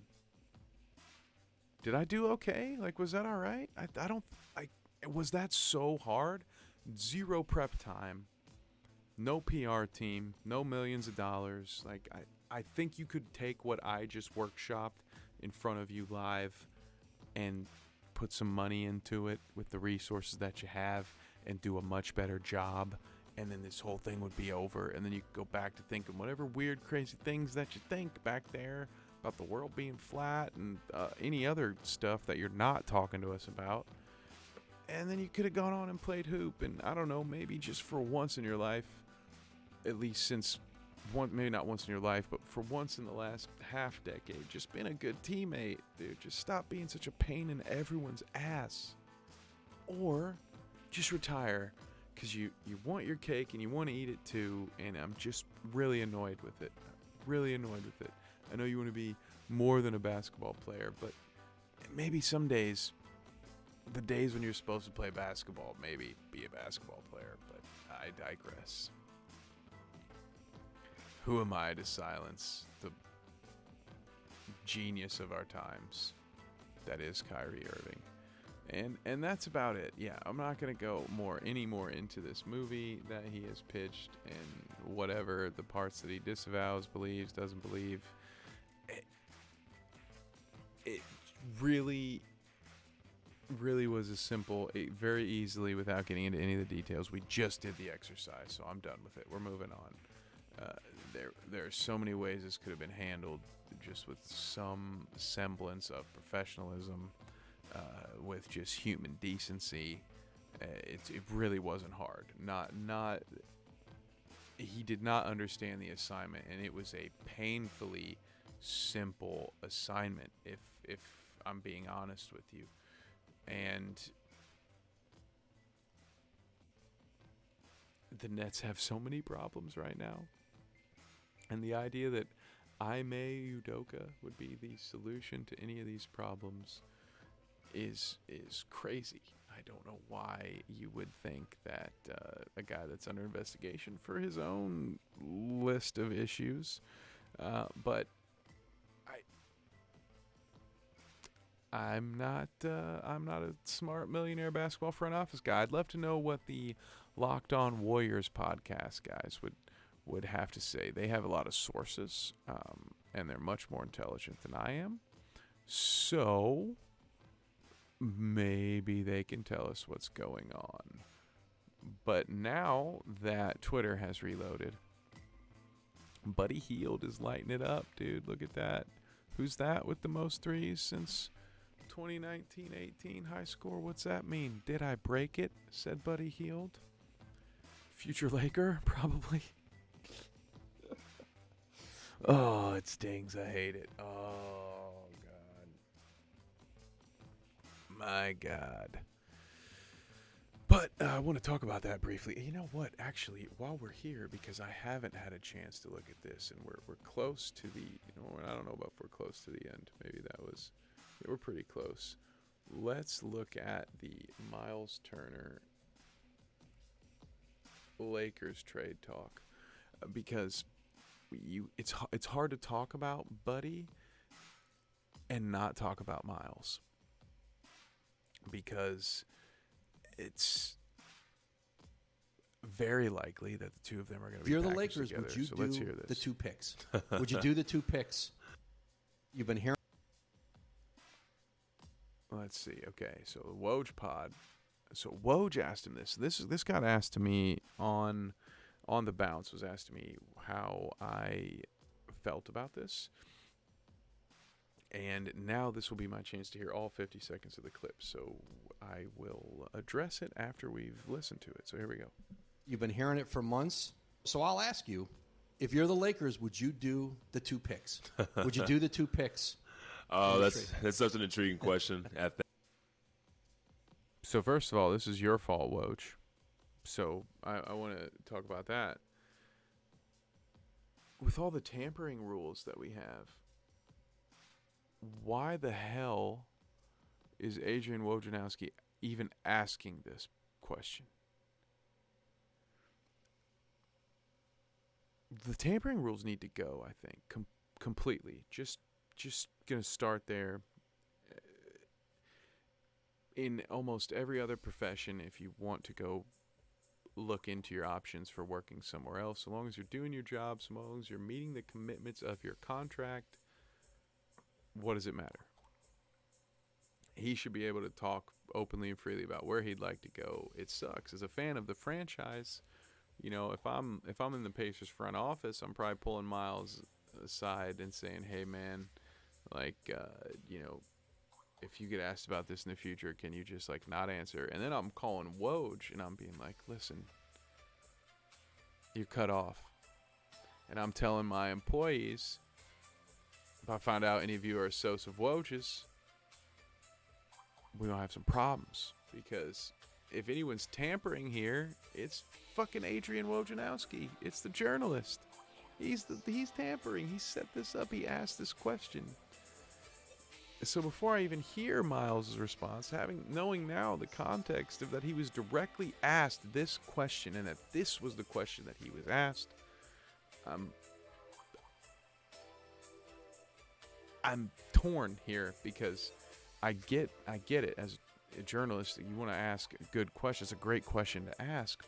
Speaker 1: Did I do okay? Was that all right? Was that so hard? 0 prep time, no PR team, no millions of dollars. I think you could take what I just workshopped in front of you live and put some money into it with the resources that you have and do a much better job, and then this whole thing would be over, and then you could go back to thinking whatever weird, crazy things that you think back there about the world being flat and any other stuff that you're not talking to us about. And then you could have gone on and played hoop, and I don't know, maybe just for once in your life, at least since maybe not once in your life, but for once in the last half decade, just been a good teammate, dude. Just stop being such a pain in everyone's ass. Or just retire, because you want your cake and you want to eat it too, and I'm just really annoyed with it. I know you want to be more than a basketball player, but maybe some days, the days when you're supposed to play basketball, maybe be a basketball player, but I digress. Who am I to silence the genius of our times that is Kyrie Irving? And that's about it. Yeah, I'm not going to go any more into this movie that he has pitched and whatever the parts that he disavows, believes, doesn't believe. It really was a simple, very easily, without getting into any of the details. We just did the exercise, so I'm done with it. We're moving on. There are so many ways this could have been handled with some semblance of professionalism, with just human decency. It really wasn't hard. He did not understand the assignment, and it was a painfully simple assignment, if I'm being honest with you. And the Nets have so many problems right now. And the idea that Ime Udoka would be the solution to any of these problems is crazy. I don't know why you would think that a guy that's under investigation for his own list of issues, but I'm not a smart millionaire basketball front office guy. I'd love to know what the Locked On Warriors podcast guys would have to say. They have a lot of sources, and they're much more intelligent than I am. So maybe they can tell us what's going on. But now that Twitter has reloaded, Buddy Hield is lighting it up, dude. Look at that. Who's that with the most threes since 2019-18 high score? What's that mean? Did I break it? Said Buddy Hield. Future Laker, probably. Oh, it stings. I hate it. Oh, God. My God. But I want to talk about that briefly. You know what? Actually, while we're here, because I haven't had a chance to look at this, and we're close to the, I don't know about if we're close to the end. Maybe we're pretty close. Let's look at the Miles Turner Lakers trade talk, because it's hard to talk about Buddy and not talk about Miles, because it's very likely that the two of them are going to be
Speaker 9: If you're the
Speaker 1: packaged
Speaker 9: Lakers,
Speaker 1: together.
Speaker 9: would you
Speaker 1: So let's hear
Speaker 9: do
Speaker 1: this.
Speaker 9: the two picks? Would you do the two picks? You've been hearing.
Speaker 1: Let's see. Okay, so the Woj pod. So Woj asked him this. This got asked to me on the bounce. Was asked to me how I felt about this. And now this will be my chance to hear all 50 seconds of the clip. So I will address it after we've listened to it. So here we go.
Speaker 9: You've been hearing it for months. So I'll ask you, if you're the Lakers, would you do the two picks? Would you do the two picks?
Speaker 10: Oh, that's such an intriguing question.
Speaker 1: So first of all, this is your fault, Woj. So I want to talk about that. With all the tampering rules that we have, why the hell is Adrian Wojnarowski even asking this question? The tampering rules need to go, I think, completely. Just going to start there. In almost every other profession, if you want to go look into your options for working somewhere else, so long as you're doing your job, so long as you're meeting the commitments of your contract, what does it matter? He should be able to talk openly and freely about where he'd like to go. It sucks. As a fan of the franchise, if I'm in the Pacers front office, I'm probably pulling Miles aside and saying, hey, man, if you get asked about this in the future, can you just not answer? And then I'm calling Woj and I'm being like, listen, you're cut off. And I'm telling my employees, if I find out any of you are associates of Woj's, we're going to have some problems. Because if anyone's tampering here, it's fucking Adrian Wojnarowski. It's the journalist. He's tampering. He set this up. He asked this question. So before I even hear Miles' response, knowing now the context of that he was directly asked this question and that this was the question that he was asked, I'm torn here, because I get it as a journalist that you want to ask a good question. It's a great question to ask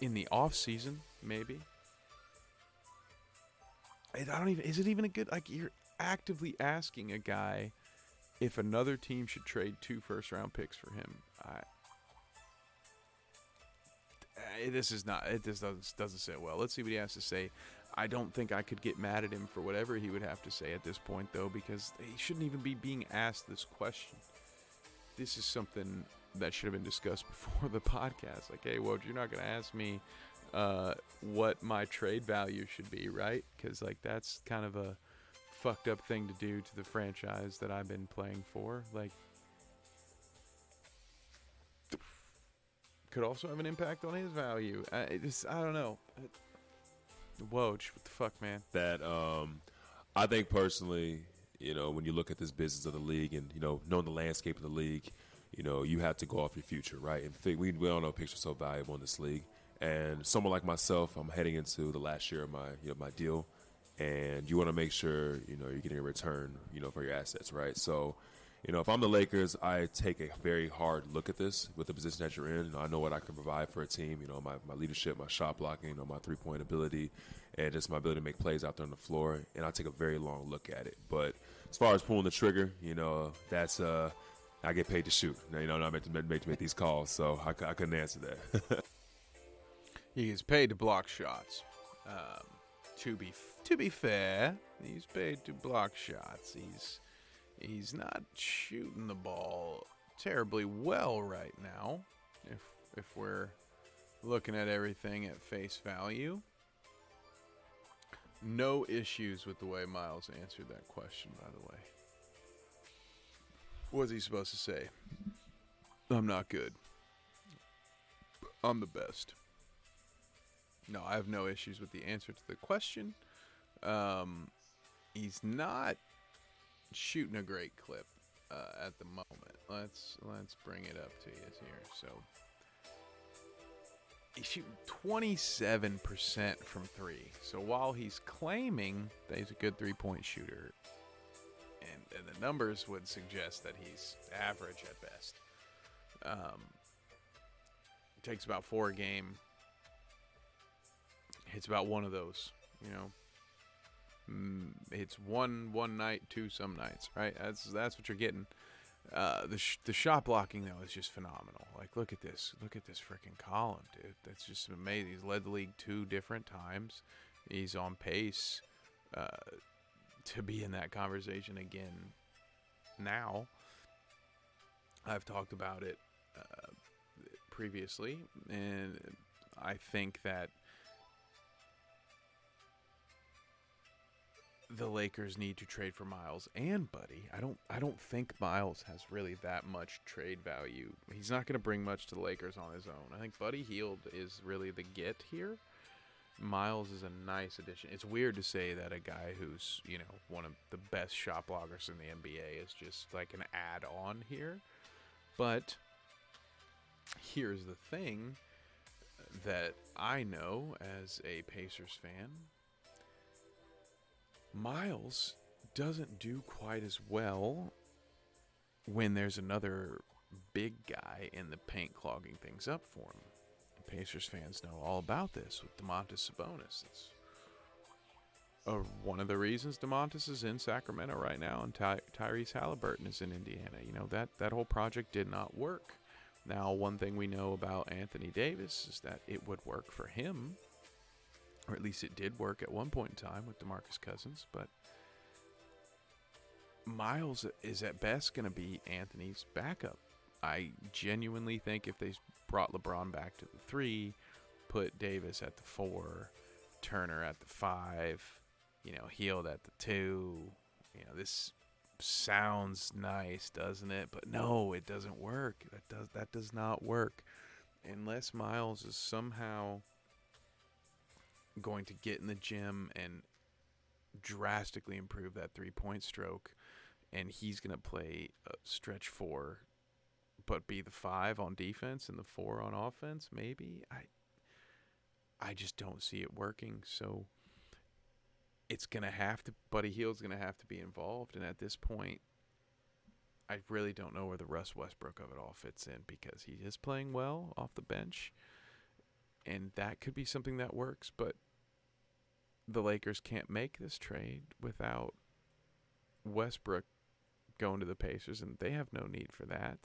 Speaker 1: in the off season, maybe. Is it even a good, you're actively asking a guy if another team should trade 2 first-round picks for him. This doesn't sit well. Let's see what he has to say. I don't think I could get mad at him for whatever he would have to say at this point, though, because he shouldn't even be being asked this question. This is something that should have been discussed before the podcast. Like, hey, Woj, you're not going to ask me what my trade value should be, right? Because, like, that's kind of a fucked up thing to do to the franchise that I've been playing for. Like, could also have an impact on his value. I don't know. Woj, what the fuck, man?
Speaker 10: That I think personally, when you look at this business of the league and, knowing the landscape of the league, you have to go off your future, right? And we all know picks are so valuable in this league. And someone like myself, I'm heading into the last year of my deal, and you want to make sure, you're getting a return, for your assets, right? So, if I'm the Lakers, I take a very hard look at this with the position that you're in. I know what I can provide for a team, my leadership, my shot blocking, my three-point ability, and just my ability to make plays out there on the floor. And I take a very long look at it. But as far as pulling the trigger, that's I get paid to shoot. Now, I'm meant to make these calls, so I couldn't answer that.
Speaker 1: He gets paid to block shots. To be fair, he's paid to block shots. He's not shooting the ball terribly well right now, if we're looking at everything at face value. No issues with the way Miles answered that question, by the way. What was he supposed to say? I'm not good. I'm the best. No, I have no issues with the answer to the question. He's not shooting a great clip at the moment. Let's bring it up to you here. So he's shooting 27% from three. So while he's claiming that he's a good three-point shooter, and the numbers would suggest that he's average at best. It takes about 4 a game. Hits about one of those, It's one night, 2 some nights, right? That's what you're getting. The shot blocking though is just phenomenal. Like, look at this freaking column, dude. That's just amazing. He's led the league 2 different times. He's on pace to be in that conversation again. Now, I've talked about it previously, and I think that the Lakers need to trade for Miles and Buddy. I don't think Miles has really that much trade value. He's not going to bring much to the Lakers on his own. I think Buddy Hield is really the get here. Miles is a nice addition. It's weird to say that a guy who's, one of the best shot blockers in the NBA is just like an add-on here. But here's the thing that I know as a Pacers fan. Miles doesn't do quite as well when there's another big guy in the paint clogging things up for him. Pacers fans know all about this with Domantas Sabonis. It's one of the reasons Domantas is in Sacramento right now, and Tyrese Halliburton is in Indiana. That whole project did not work. Now, one thing we know about Anthony Davis is that it would work for him. Or at least it did work at one point in time with DeMarcus Cousins. But Miles is at best going to be Anthony's backup. I genuinely think if they brought LeBron back to the 3, put Davis at the 4, Turner at the 5, Hield at the 2, this sounds nice, doesn't it? But no, it doesn't work. That does not work unless Miles is somehow going to get in the gym and drastically improve that 3-point stroke, and he's going to play stretch 4 but be the 5 on defense and the 4 on offense. Maybe I just don't see it working. So it's going to have to, Buddy Hield's going to have to be involved, and at this point I really don't know where the Russ Westbrook of it all fits in, because he is playing well off the bench, and that could be something that works, but the Lakers can't make this trade without Westbrook going to the Pacers, and they have no need for that.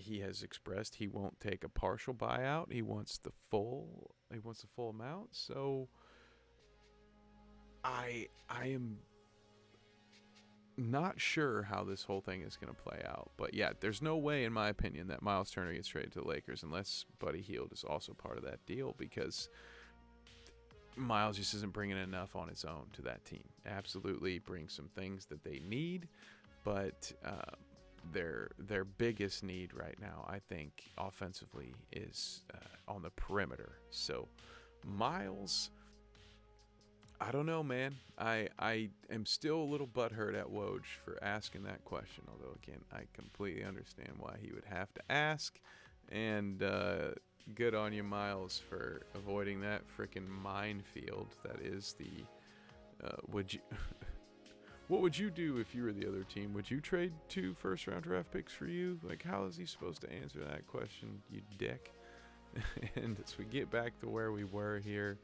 Speaker 1: he has expressed he won't take a partial buyout. He wants the full amount. So I am not sure how this whole thing is going to play out. But yeah, there's no way, in my opinion, that Miles Turner gets traded to the Lakers unless Buddy Hield is also part of that deal, because Miles just isn't bringing enough on his own to that team. Absolutely brings some things that they need, but their biggest need right now, I think, offensively, is on the perimeter. So Miles, I don't know, man. I am still a little butthurt at Woj for asking that question, although, again, I completely understand why he would have to ask. And good on you, Miles, for avoiding that freaking minefield that is the would you what would you do if you were the other team? Would you trade 2 first-round draft picks for you? Like, how is he supposed to answer that question, you dick? And as we get back to where we were here,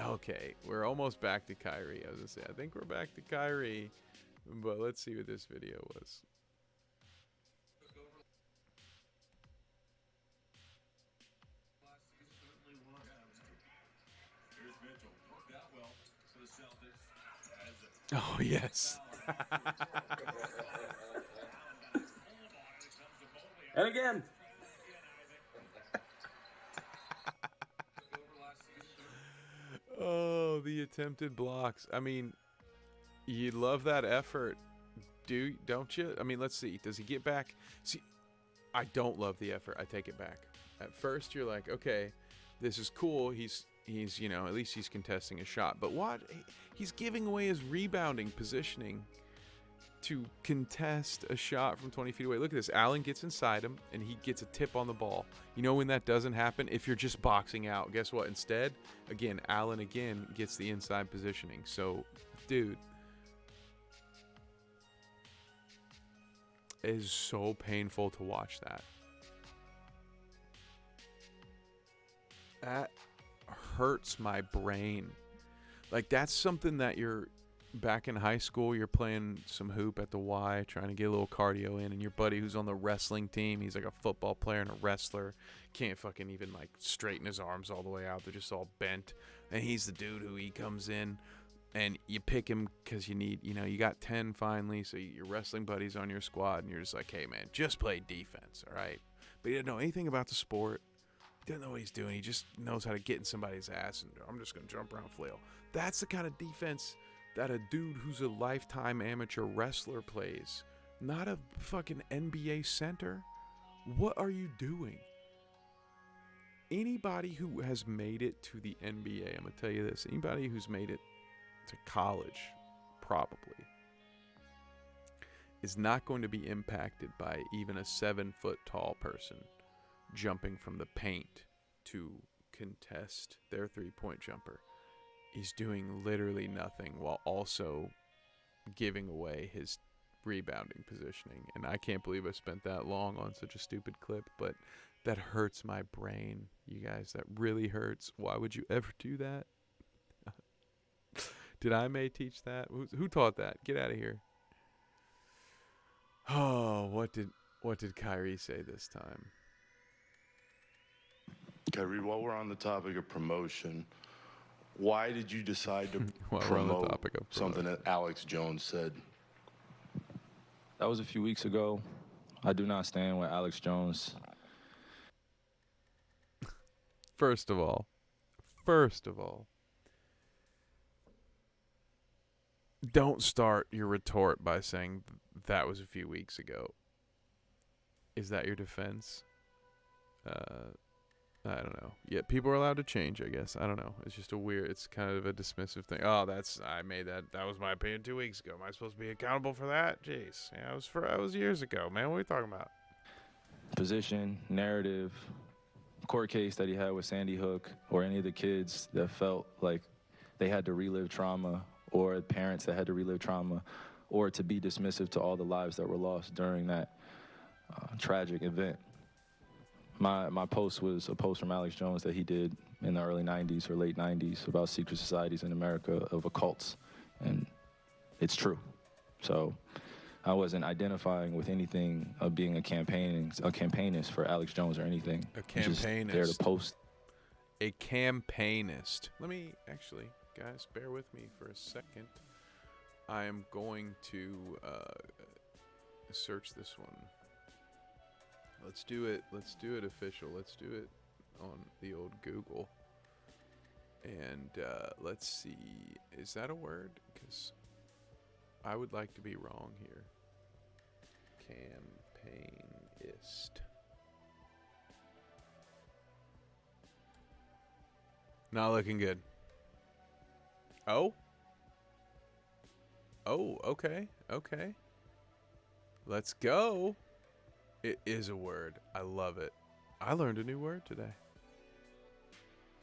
Speaker 1: okay, we're almost back to Kyrie. I was gonna say, I think we're back to Kyrie, but let's see what this video was. Oh, yes.
Speaker 11: And again.
Speaker 1: Oh, the attempted blocks. I mean, you love that effort, don't you? I mean, let's see. Does he get back? See, I don't love the effort. I take it back. At first, you're like, okay, this is cool. He's at least he's contesting a shot. But what? He's giving away his rebounding positioning to contest a shot from 20 feet away. Look at this. Allen gets inside him, and he gets a tip on the ball. You know when that doesn't happen? If you're just boxing out. Guess what? Instead, again, Allen again gets the inside positioning. So, dude, it is so painful to watch that. That hurts my brain. Like, that's something that you're back in high school, you're playing some hoop at the Y, trying to get a little cardio in, and your buddy who's on the wrestling team, he's like a football player and a wrestler, can't fucking even like straighten his arms all the way out, they're just all bent, and he's the dude who he comes in and you pick him because you need, you got 10 finally, so your wrestling buddy's on your squad, and you're just like, hey man, just play defense, all right? But he didn't know anything about the sport. He didn't know what he's doing. He just knows how to get in somebody's ass, and I'm just gonna jump around, flail. That's the kind of defense that a dude who's a lifetime amateur wrestler plays, not a fucking NBA center. What are you doing? Anybody who has made it to the NBA, I'm gonna tell you this, anybody who's made it to college, probably, is not going to be impacted by even a 7-foot tall person jumping from the paint to contest their 3-point jumper. He's doing literally nothing while also giving away his rebounding positioning. And I can't believe I spent that long on such a stupid clip, but that hurts my brain, you guys. That really hurts. Why would you ever do that? Did I may teach that? Who taught that? Get out of here. Oh, what did Kyrie say this time?
Speaker 12: Kyrie, while we're on the topic of promotion, why did you decide to
Speaker 10: promote
Speaker 12: something that Alex Jones said?
Speaker 13: That was a few weeks ago. I do not stand with Alex Jones.
Speaker 1: First of all, don't start your retort by saying that was a few weeks ago. Is that your defense? I don't know. Yeah, people are allowed to change, I guess. I don't know. It's just it's kind of a dismissive thing. Oh, I made that. That was my opinion 2 weeks ago. Am I supposed to be accountable for that? Jeez. Yeah, that was years ago, man. What are you talking about?
Speaker 13: Position, narrative, court case that he had with Sandy Hook, or any of the kids that felt like they had to relive trauma, or parents that had to relive trauma, or to be dismissive to all the lives that were lost during that tragic event. My post was a post from Alex Jones that he did in the early 90s or late 90s about secret societies in America of occults. And it's true. So I wasn't identifying with anything of being a campaignist for Alex Jones or anything.
Speaker 1: A
Speaker 13: Just there to
Speaker 1: campaignist.
Speaker 13: post.
Speaker 1: A campaignist. Let me actually, guys, bear with me for a second. I am going to search this one. Let's do it. Let's do it official. Let's do it on the old Google. And let's see. Is that a word? Because I would like to be wrong here. Campaignist. Not looking good. Oh? Oh, okay. Okay. Let's go. It is a word. I love it. I learned a new word today.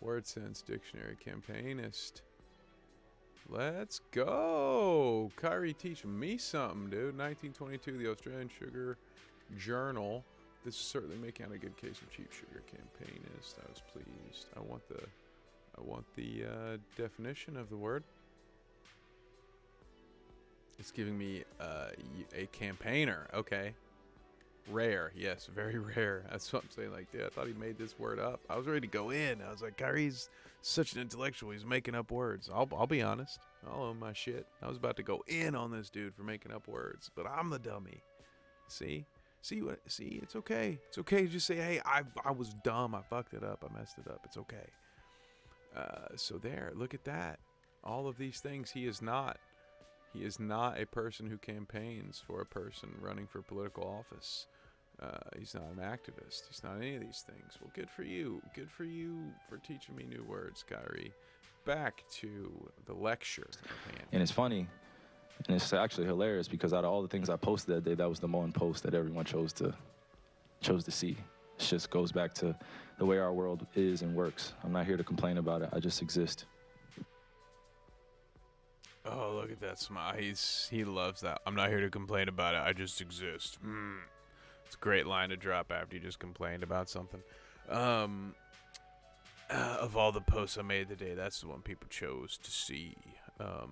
Speaker 1: Word sense dictionary. Campaignist. Let's go. Kyrie teaching me something, dude. 1922, the Australian Sugar Journal. This is certainly making out a good case of cheap sugar. Campaignist. I was pleased. I want the definition of the word. It's giving me a campaigner. Okay. Rare. Yes, very rare. That's what I'm saying. Like, dude, I thought he made this word up. I was ready to go in. I was like, Kyrie's such an intellectual. He's making up words. I'll be honest. I'll own my shit. I was about to go in on this dude for making up words, but I'm the dummy. See, it's okay. It's okay to just say, hey, I was dumb. I fucked it up. I messed it up. It's okay. So there, look at that. All of these things. He is not a person who campaigns for a person running for political office. He's not an activist. He's not any of these things. Well, good for you. Good for you for teaching me new words, Kyrie. Back to the lecture.
Speaker 13: And it's funny, and it's actually hilarious because out of all the things I posted that day, that was the one post that everyone chose to see. It just goes back to the way our world is and works. I'm not here to complain about it. I just exist.
Speaker 1: Oh, look at that smile. He loves that. I'm not here to complain about it. I just exist. It's a great line to drop after you just complained about something. Of all the posts I made today, that's the one people chose to see. The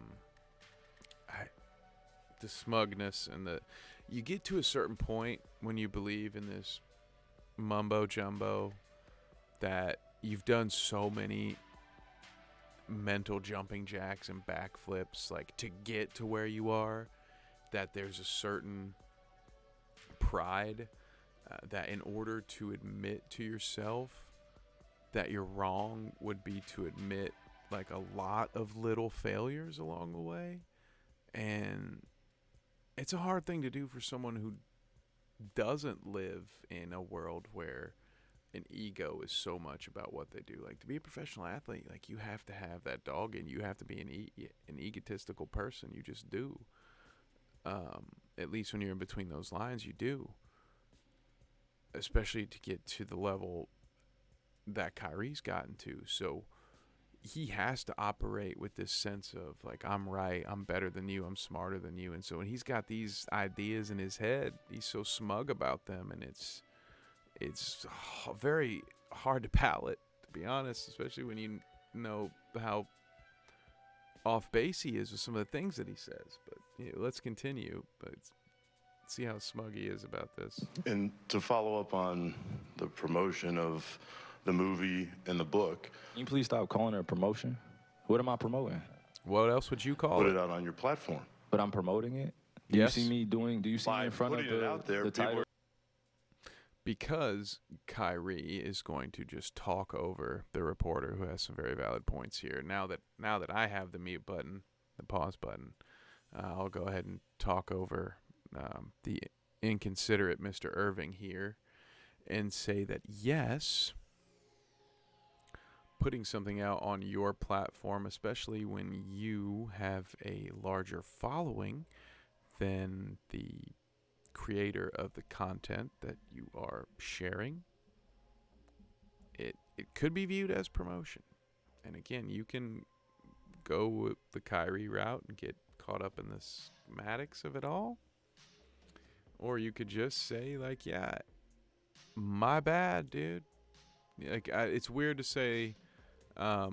Speaker 1: smugness and you get to a certain point when you believe in this mumbo jumbo that you've done so many mental jumping jacks and backflips like to get to where you are, that there's a certain pride that in order to admit to yourself that you're wrong would be to admit like a lot of little failures along the way. And it's a hard thing to do for someone who doesn't live in a world where an ego is so much about what they do. Like, to be a professional athlete, like, you have to have that dog in you. You have to be an egotistical person. You just do. At least when you're in between those lines, you do. Especially to get to the level that Kyrie's gotten to. So he has to operate with this sense of, like, I'm right, I'm better than you, I'm smarter than you. And so when he's got these ideas in his head, he's so smug about them, and it's very hard to palate, to be honest, especially when you know how off base he is with some of the things that he says. But let's continue. But see how smug he is about this.
Speaker 12: And to follow up on the promotion of the movie and the book.
Speaker 13: Can you please stop calling it a promotion? What am I promoting?
Speaker 1: What else would you call it?
Speaker 12: Put it out on your platform.
Speaker 13: But I'm promoting it?
Speaker 1: Yes.
Speaker 13: Do you see me in front of the title?
Speaker 1: Because Kyrie is going to just talk over the reporter who has some very valid points here. Now that I have the mute button, the pause button, I'll go ahead and talk over the inconsiderate Mr. Irving here and say that, yes, putting something out on your platform, especially when you have a larger following than the creator of the content that you are sharing, it could be viewed as promotion. And again, you can go with the Kyrie route and get caught up in the schematics of it all, or you could just say, like, yeah, my bad, dude. Like, it's weird to say, I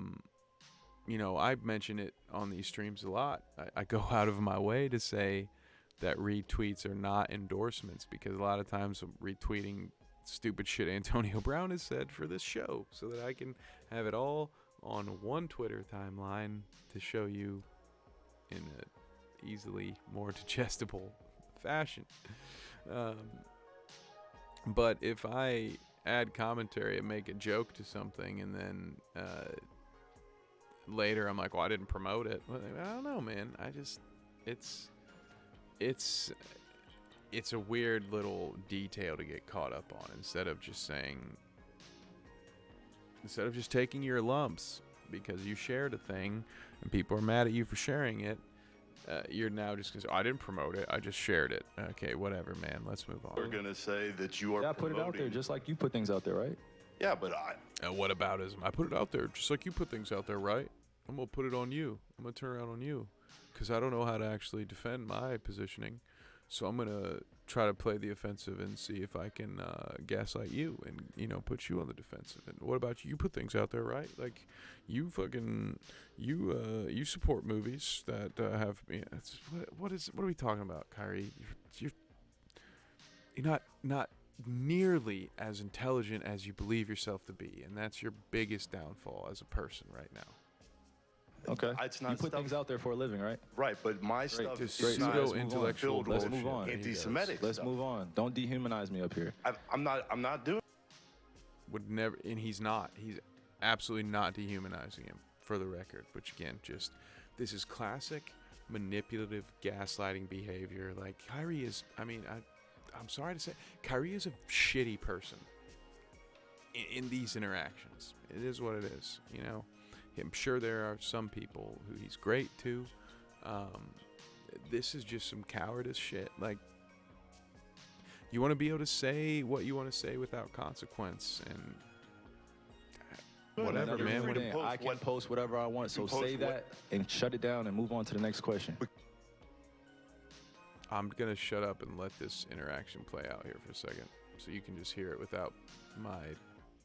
Speaker 1: mention it on these streams a lot. I go out of my way to say that retweets are not endorsements, because a lot of times I'm retweeting stupid shit Antonio Brown has said for this show so that I can have it all on one Twitter timeline to show you in a easily more digestible fashion. But if I add commentary and make a joke to something and then later I'm like, well, I didn't promote it. Well, I don't know, man. It's a weird little detail to get caught up on, instead of just taking your lumps because you shared a thing and people are mad at you for sharing it. You're now just going to say, I didn't promote it, I just shared it. Okay, whatever, man. Let's move on.
Speaker 12: We're going to say that you are
Speaker 13: Yeah, put it out there just like you put things out there, right?
Speaker 12: Yeah, but
Speaker 1: what aboutism? I put it out there just like you put things out there, right? I'm going to put it on you. I'm going to turn around on you because I don't know how to actually defend my positioning. So I'm going to try to play the offensive and see if I can gaslight you and, put you on the defensive. And what about you? You put things out there, right? Like, you fucking, you support movies that have, what are we talking about, Kyrie? You're not nearly as intelligent as you believe yourself to be. And that's your biggest downfall as a person right now.
Speaker 13: Okay.
Speaker 12: It's not
Speaker 13: you put
Speaker 12: stuff,
Speaker 13: things out there for a living, right?
Speaker 12: Right, but my stuff
Speaker 1: This
Speaker 12: is not
Speaker 1: intellectual
Speaker 12: filled with
Speaker 13: Let's move on.
Speaker 12: anti-Semitic
Speaker 13: Let's
Speaker 12: stuff.
Speaker 13: move on. Don't dehumanize me up here.
Speaker 12: I'm not doing.
Speaker 1: Would never, and he's not. He's absolutely not dehumanizing him, for the record. Which again, this is classic manipulative gaslighting behavior. Like, Kyrie is. I mean, I'm sorry to say, Kyrie is a shitty person in these interactions. It is what it is, I'm sure there are some people who he's great to. This is just some cowardice shit. Like, you want to be able to say what you want to say without consequence, and whatever, man.
Speaker 13: I can post whatever I want, so say that and shut it down and move on to the next question.
Speaker 1: I'm gonna shut up and let this interaction play out here for a second, so you can just hear it without my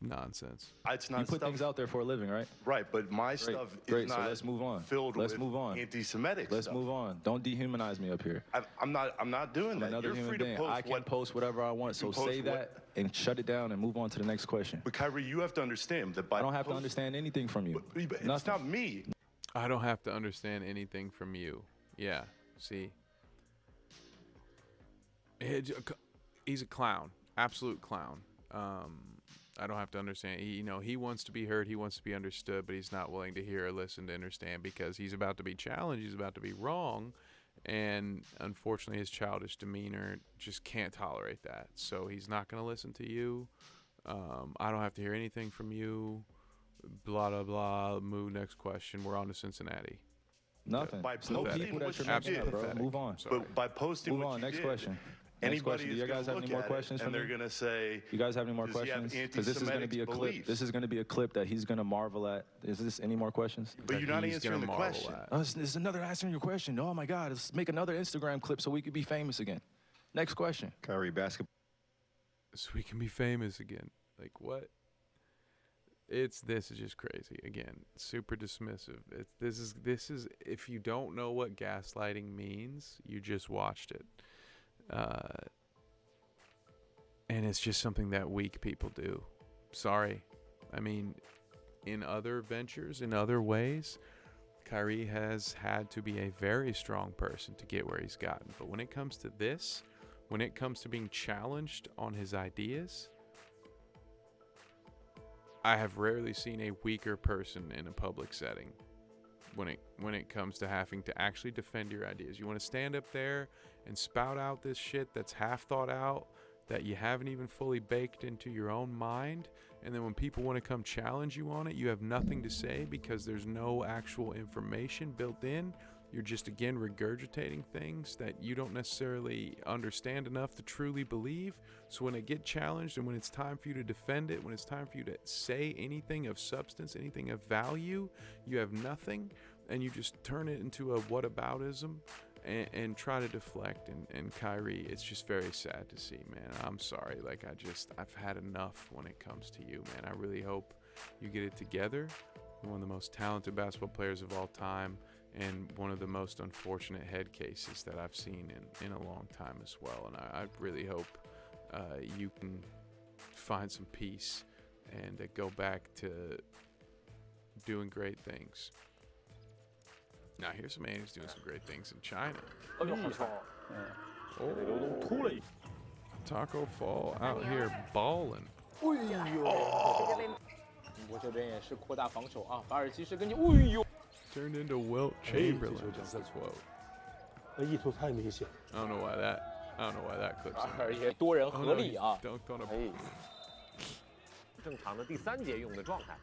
Speaker 1: nonsense.
Speaker 12: It's not
Speaker 13: you put
Speaker 12: stuff,
Speaker 13: things out there for a living, right?
Speaker 12: Right, but my stuff is not
Speaker 13: so let's move on.
Speaker 12: Filled
Speaker 13: let's
Speaker 12: with
Speaker 13: move on.
Speaker 12: anti-Semitic
Speaker 13: Let's
Speaker 12: stuff.
Speaker 13: move on. Don't dehumanize me up here.
Speaker 12: I'm not doing that.
Speaker 13: Another
Speaker 12: You're
Speaker 13: human
Speaker 12: free to
Speaker 13: being.
Speaker 12: post
Speaker 13: I can post whatever I want, so say that and shut it down and move on to the next question.
Speaker 12: But Kyrie, you have to understand that
Speaker 13: I don't have to understand anything from you.
Speaker 12: But it's not me.
Speaker 1: I don't have to understand anything from you. Yeah, see? He's a clown. Absolute clown. I don't have to understand. He wants to be heard. He wants to be understood, but he's not willing to hear or listen to understand because he's about to be challenged. He's about to be wrong. And unfortunately, his childish demeanor just can't tolerate that. So he's not going to listen to you. I don't have to hear anything from you. Blah, blah, blah. Move next question. We're on to Cincinnati.
Speaker 13: Nothing.
Speaker 12: By
Speaker 13: No
Speaker 12: posting
Speaker 13: people that
Speaker 12: what
Speaker 13: you're
Speaker 12: you
Speaker 13: making
Speaker 12: did,
Speaker 13: up, bro. Move on.
Speaker 12: But by posting
Speaker 13: Move
Speaker 12: what
Speaker 13: on.
Speaker 12: you
Speaker 13: Next
Speaker 12: did,
Speaker 13: question.
Speaker 12: Anybody
Speaker 13: Do you guys have any more questions for
Speaker 12: and
Speaker 13: me?
Speaker 12: they're gonna say,
Speaker 13: you guys have any more
Speaker 12: does he have
Speaker 13: questions? Because this is going to be a clip.
Speaker 12: beliefs?
Speaker 13: This is going to be a clip that he's going to marvel at. Is this any more questions?
Speaker 12: But you're not answering the question.
Speaker 13: Oh, this is another answering your question. Oh my God! Let's make another Instagram clip so we could be famous again. Next question.
Speaker 2: Kyrie basketball.
Speaker 1: So we can be famous again. Like, what? This is just crazy. Again, super dismissive. This is if you don't know what gaslighting means, you just watched it. And it's just something that weak people do. Sorry. I mean, in other ventures, in other ways, Kyrie has had to be a very strong person to get where he's gotten. But when it comes to this, when it comes to being challenged on his ideas, I have rarely seen a weaker person in a public setting when it comes to having to actually defend your ideas. You want to stand up there and spout out this shit that's half thought out, that you haven't even fully baked into your own mind, and then when people want to come challenge you on it, you have nothing to say because there's no actual information built in. You're just, again, regurgitating things that you don't necessarily understand enough to truly believe. So when they get challenged and when it's time for you to defend it, when it's time for you to say anything of substance, anything of value, you have nothing, and you just turn it into a whataboutism and try to deflect. And Kyrie, it's just very sad to see, man. I'm sorry. Like, I've had enough when it comes to you, man. I really hope you get it together. You're one of the most talented basketball players of all time. and one of the most unfortunate head cases that I've seen in a long time as well. And I really hope you can find some peace and go back to doing great things. Now here's a man who's doing some great things in China. Taco Fall out here balling. Turned into Wilt Chamberlain is the quote. I don't know why that clip's in there. Dunked on a...
Speaker 11: 正常的第3节用的状态。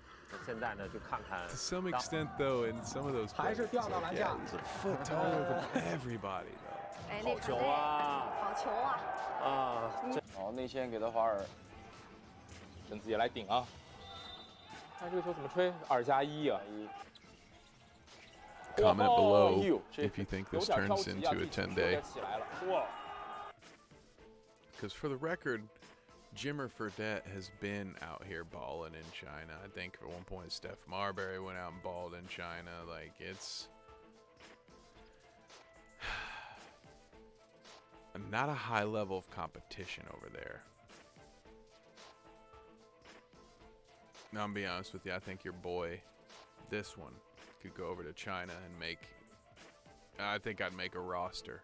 Speaker 11: 现在呢，就看看。
Speaker 1: To some extent, though, in some of those plays, he's a foot taller than everybody, though.
Speaker 11: 好球啊！好球啊！
Speaker 14: 好，内线给他华尔，跟自己来顶啊！看这个球怎么吹，2+1啊
Speaker 1: ！Comment below if you think this turns into a 10-day. Because for the record, Jimmer Fredette has been out here balling in China. I think at one point Steph Marbury went out and balled in China. Like, it's not a high level of competition over there. Now, I'm being honest with you. I think your boy, this one, could go over to China and make. I think I'd make a roster.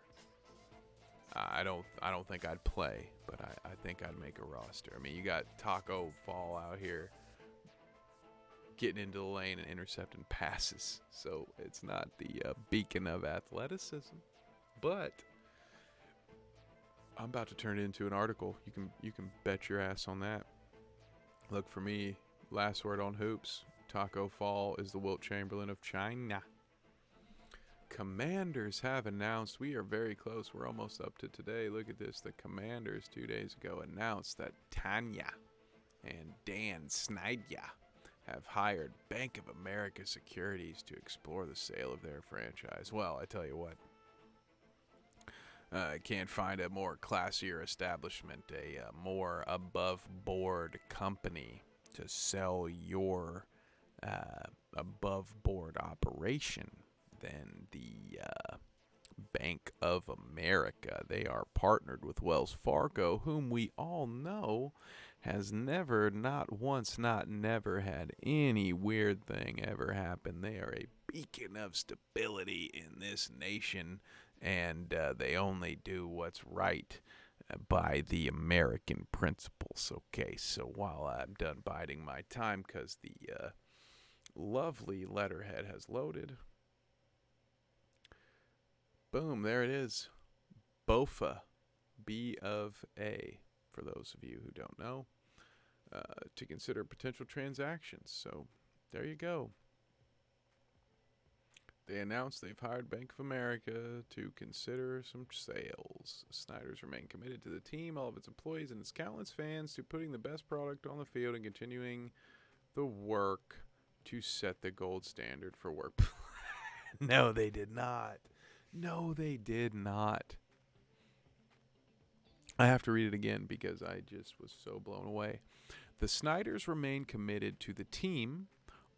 Speaker 1: I don't think I'd play, but I think I'd make a roster. I mean, you got Taco Fall out here getting into the lane and intercepting passes, so it's not the beacon of athleticism. But I'm about to turn it into an article. You can bet your ass on that. Look for me. Last word on hoops. Taco Fall is the Wilt Chamberlain of China. Commanders have announced, we are very close, we're almost up to today. Look at this. The Commanders 2 days ago announced that Tanya and Dan Snyder have hired Bank of America Securities to explore the sale of their franchise. Well, I tell you what, can't find a more classier establishment, a more above board company to sell your above board operation than the Bank of America. They are partnered with Wells Fargo, whom we all know has never, not once, not never had any weird thing ever happen. They are a beacon of stability in this nation, and they only do what's right by the American principles. Okay, so while I'm done biding my time because the lovely letterhead has loaded, boom, there it is. BOFA, B of A, for those of you who don't know, to consider potential transactions. So there you go. They announced they've hired Bank of America to consider some sales. Snyder's remain committed to the team, all of its employees, and its countless fans to putting the best product on the field and continuing the work to set the gold standard for work. No, they did not. No, they did not. I have to read it again because I just was so blown away. The Snyders remain committed to the team,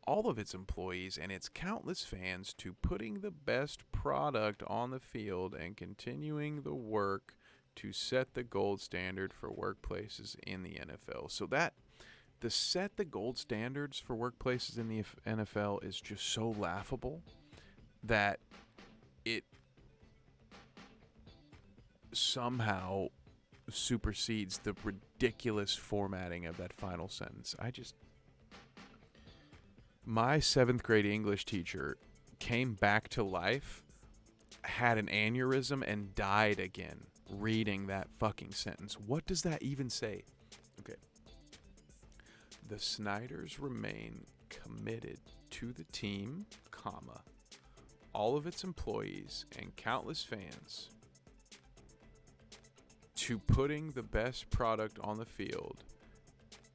Speaker 1: all of its employees, and its countless fans to putting the best product on the field and continuing the work to set the gold standard for workplaces in the NFL. So that the set the gold standards for workplaces in the NFL is just so laughable that it somehow supersedes the ridiculous formatting of that final sentence. My 7th grade English teacher came back to life, had an aneurysm, and died again reading that fucking sentence. What does that even say? Okay. The Snyders remain committed to the team, comma, all of its employees and countless fans to putting the best product on the field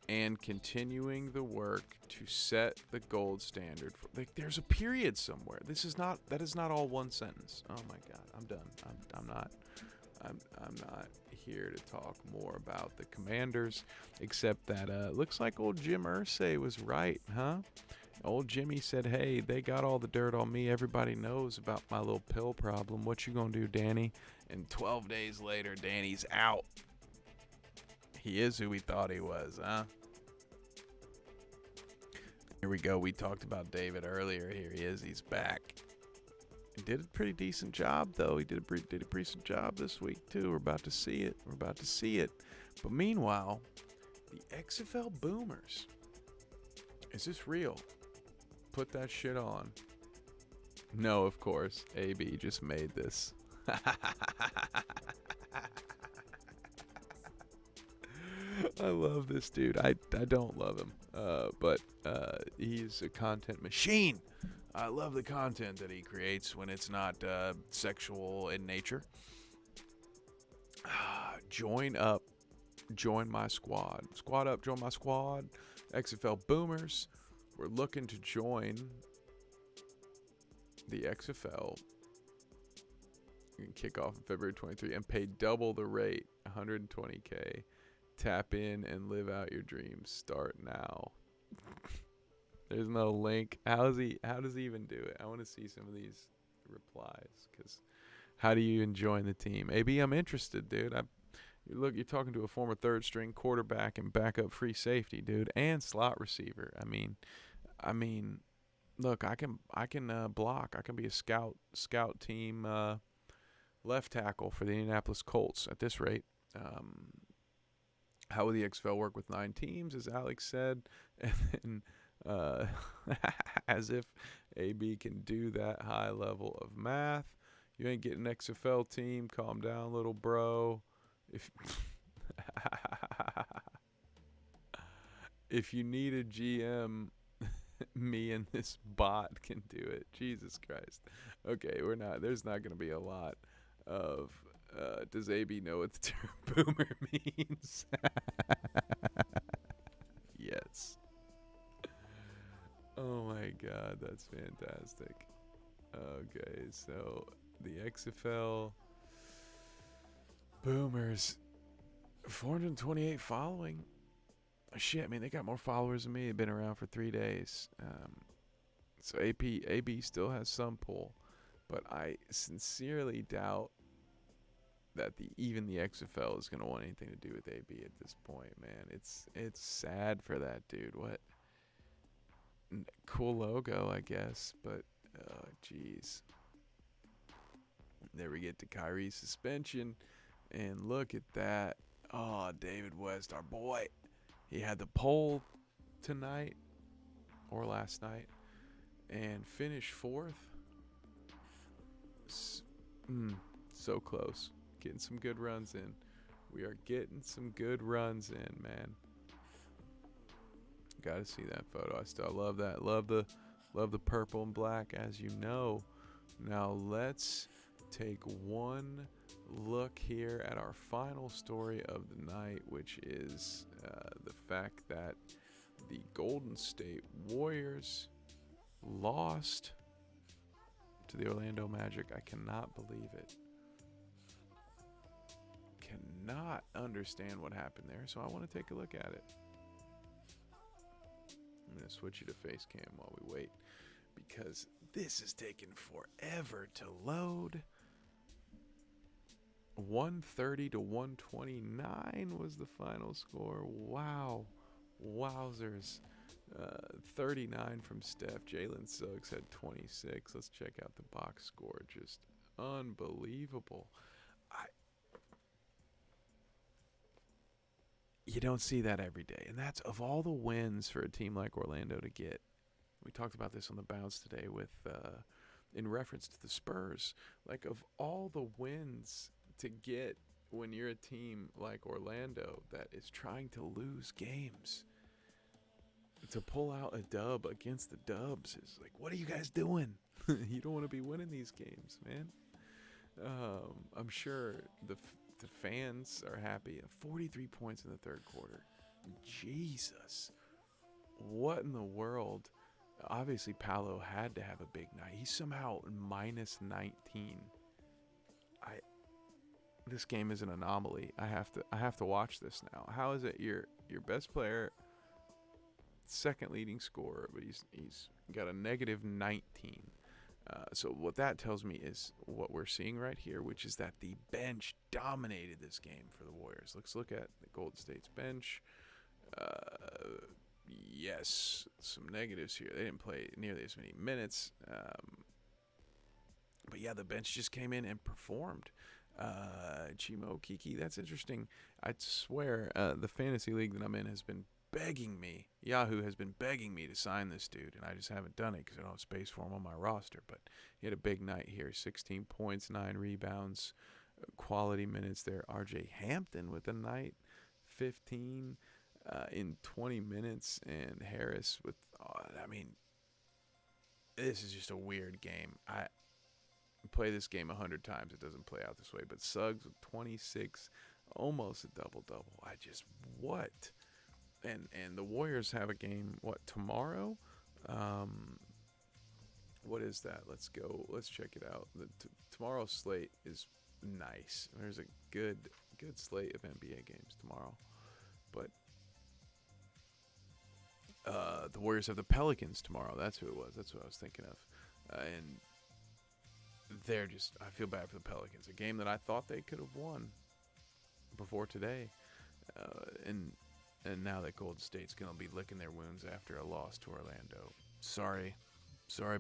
Speaker 1: and continuing the work to set the gold standard for, like, there's a period somewhere. That is not all one sentence. Oh my god, I'm done. I'm not here to talk more about the Commanders, except that looks like old Jim Irsay was right, huh? Old Jimmy said, hey, they got all the dirt on me. Everybody knows about my little pill problem. What you gonna do, Danny? And 12 days later, Danny's out. He is who we thought he was, huh? Here we go. We talked about David earlier. Here he is. He's back. He did a pretty decent job, though. He did a pretty decent job this week, too. We're about to see it. We're about to see it. But meanwhile, the XFL Boomers. Is this real? Put that shit on. No, of course. AB just made this. I love this dude. I don't love him, but he's a content machine. I love the content that he creates when it's not sexual in nature. Join up. Join my squad. Squad up. Join my squad. XFL Boomers. We're looking to join the XFL. You can kick off in February 23 and pay double the rate, $120K. Tap in and live out your dreams. Start now. There's no link. How does he even do it? I want to see some of these replies, because how do you join the team? AB, I'm interested, dude. You're talking to a former third string quarterback and backup free safety, dude, and slot receiver. I mean, look, I can block. I can be a scout team left tackle for the Indianapolis Colts at this rate. How will the XFL work with 9 teams, as Alex said? And then, as if AB can do that high level of math. You ain't getting an XFL team. Calm down, little bro. If you need a GM, me and this bot can do it. Jesus Christ. Okay, there's not going to be a lot of does AB know what the term boomer means? Yes. Oh my god, that's fantastic. Okay, so the XFL Boomers, 428 following. Shit, I mean, they got more followers than me. They've been around for 3 days. So AB still has some pull, but I sincerely doubt that even the XFL is going to want anything to do with AB at this point, man. It's sad for that dude. What cool logo, I guess, but oh jeez. There we get to Kyrie's suspension, and look at that. Oh, David West, our boy. He had the pole tonight or last night and finished 4th. So close. Getting some good runs in. We are getting some good runs in, man. Gotta see that photo. I still love that. Love the purple and black, as you know. Now let's take one look here at our final story of the night, which is the fact that the Golden State Warriors lost to the Orlando Magic. I cannot believe it. Cannot understand what happened there, so I want to take a look at it. I'm going to switch you to face cam while we wait, because this is taking forever to load. 130 to 129 was the final score. Wow. Wowzers. 39 from Steph. Jalen Suggs had 26. Let's check out the box score. Just unbelievable. You don't see that every day. And that's of all the wins for a team like Orlando to get. We talked about this on the bounce today with in reference to the Spurs. Like, of all the wins to get when you're a team like Orlando that is trying to lose games, to pull out a dub against the Dubs is like, what are you guys doing? You don't want to be winning these games, man. I'm sure the fans are happy. 43 points in the third quarter. Jesus. What in the world? Obviously, Paolo had to have a big night. He's somehow minus 19. This game is an anomaly. I have to watch this now. How is it your best player second leading scorer, but he's got a negative 19. So what that tells me is what we're seeing right here, which is that the bench dominated this game for the Warriors. Let's look at the Golden State's bench. Yes, some negatives here. They didn't play nearly as many minutes. But yeah, the bench just came in and performed. Chimo Kiki, that's interesting. I swear, the fantasy league that I'm in has been begging me. Yahoo has been begging me to sign this dude, and I just haven't done it because I don't have space for him on my roster. But he had a big night here: 16 points, 9 rebounds, quality minutes there. RJ Hampton with a night, 15 in 20 minutes, and Harris with. I mean, this is just a weird game. I play this game 100 times, it doesn't play out this way. But Suggs with 26, almost a double-double. What? And the Warriors have a game, tomorrow? What is that? Let's go. Let's check it out. Tomorrow's slate is nice. There's a good slate of NBA games tomorrow. But the Warriors have the Pelicans tomorrow. That's who it was. That's what I was thinking of. And they're just, I feel bad for the Pelicans. A game that I thought they could have won before today. And now that Golden State's going to be licking their wounds after a loss to Orlando. Sorry,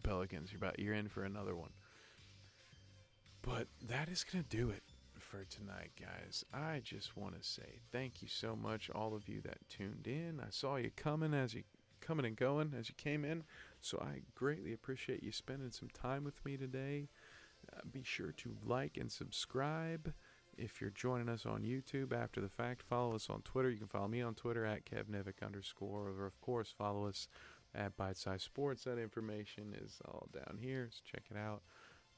Speaker 1: Pelicans. You're in for another one. But that is going to do it for tonight, guys. I just want to say thank you so much, all of you that tuned in. I saw you coming and going as you came in. So I greatly appreciate you spending some time with me today. Be sure to like and subscribe. If you're joining us on YouTube after the fact, follow us on Twitter. You can follow me on Twitter at @KevNivick_, or of course follow us at Bite Size Sports. That information is all down here, so check it out.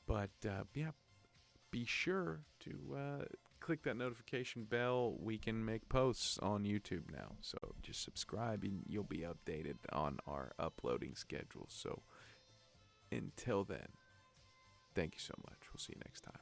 Speaker 1: But yeah, be sure to click that notification bell. We can make posts on YouTube now, so just subscribe and you'll be updated on our uploading schedule. So until then, thank you so much. We'll see you next time.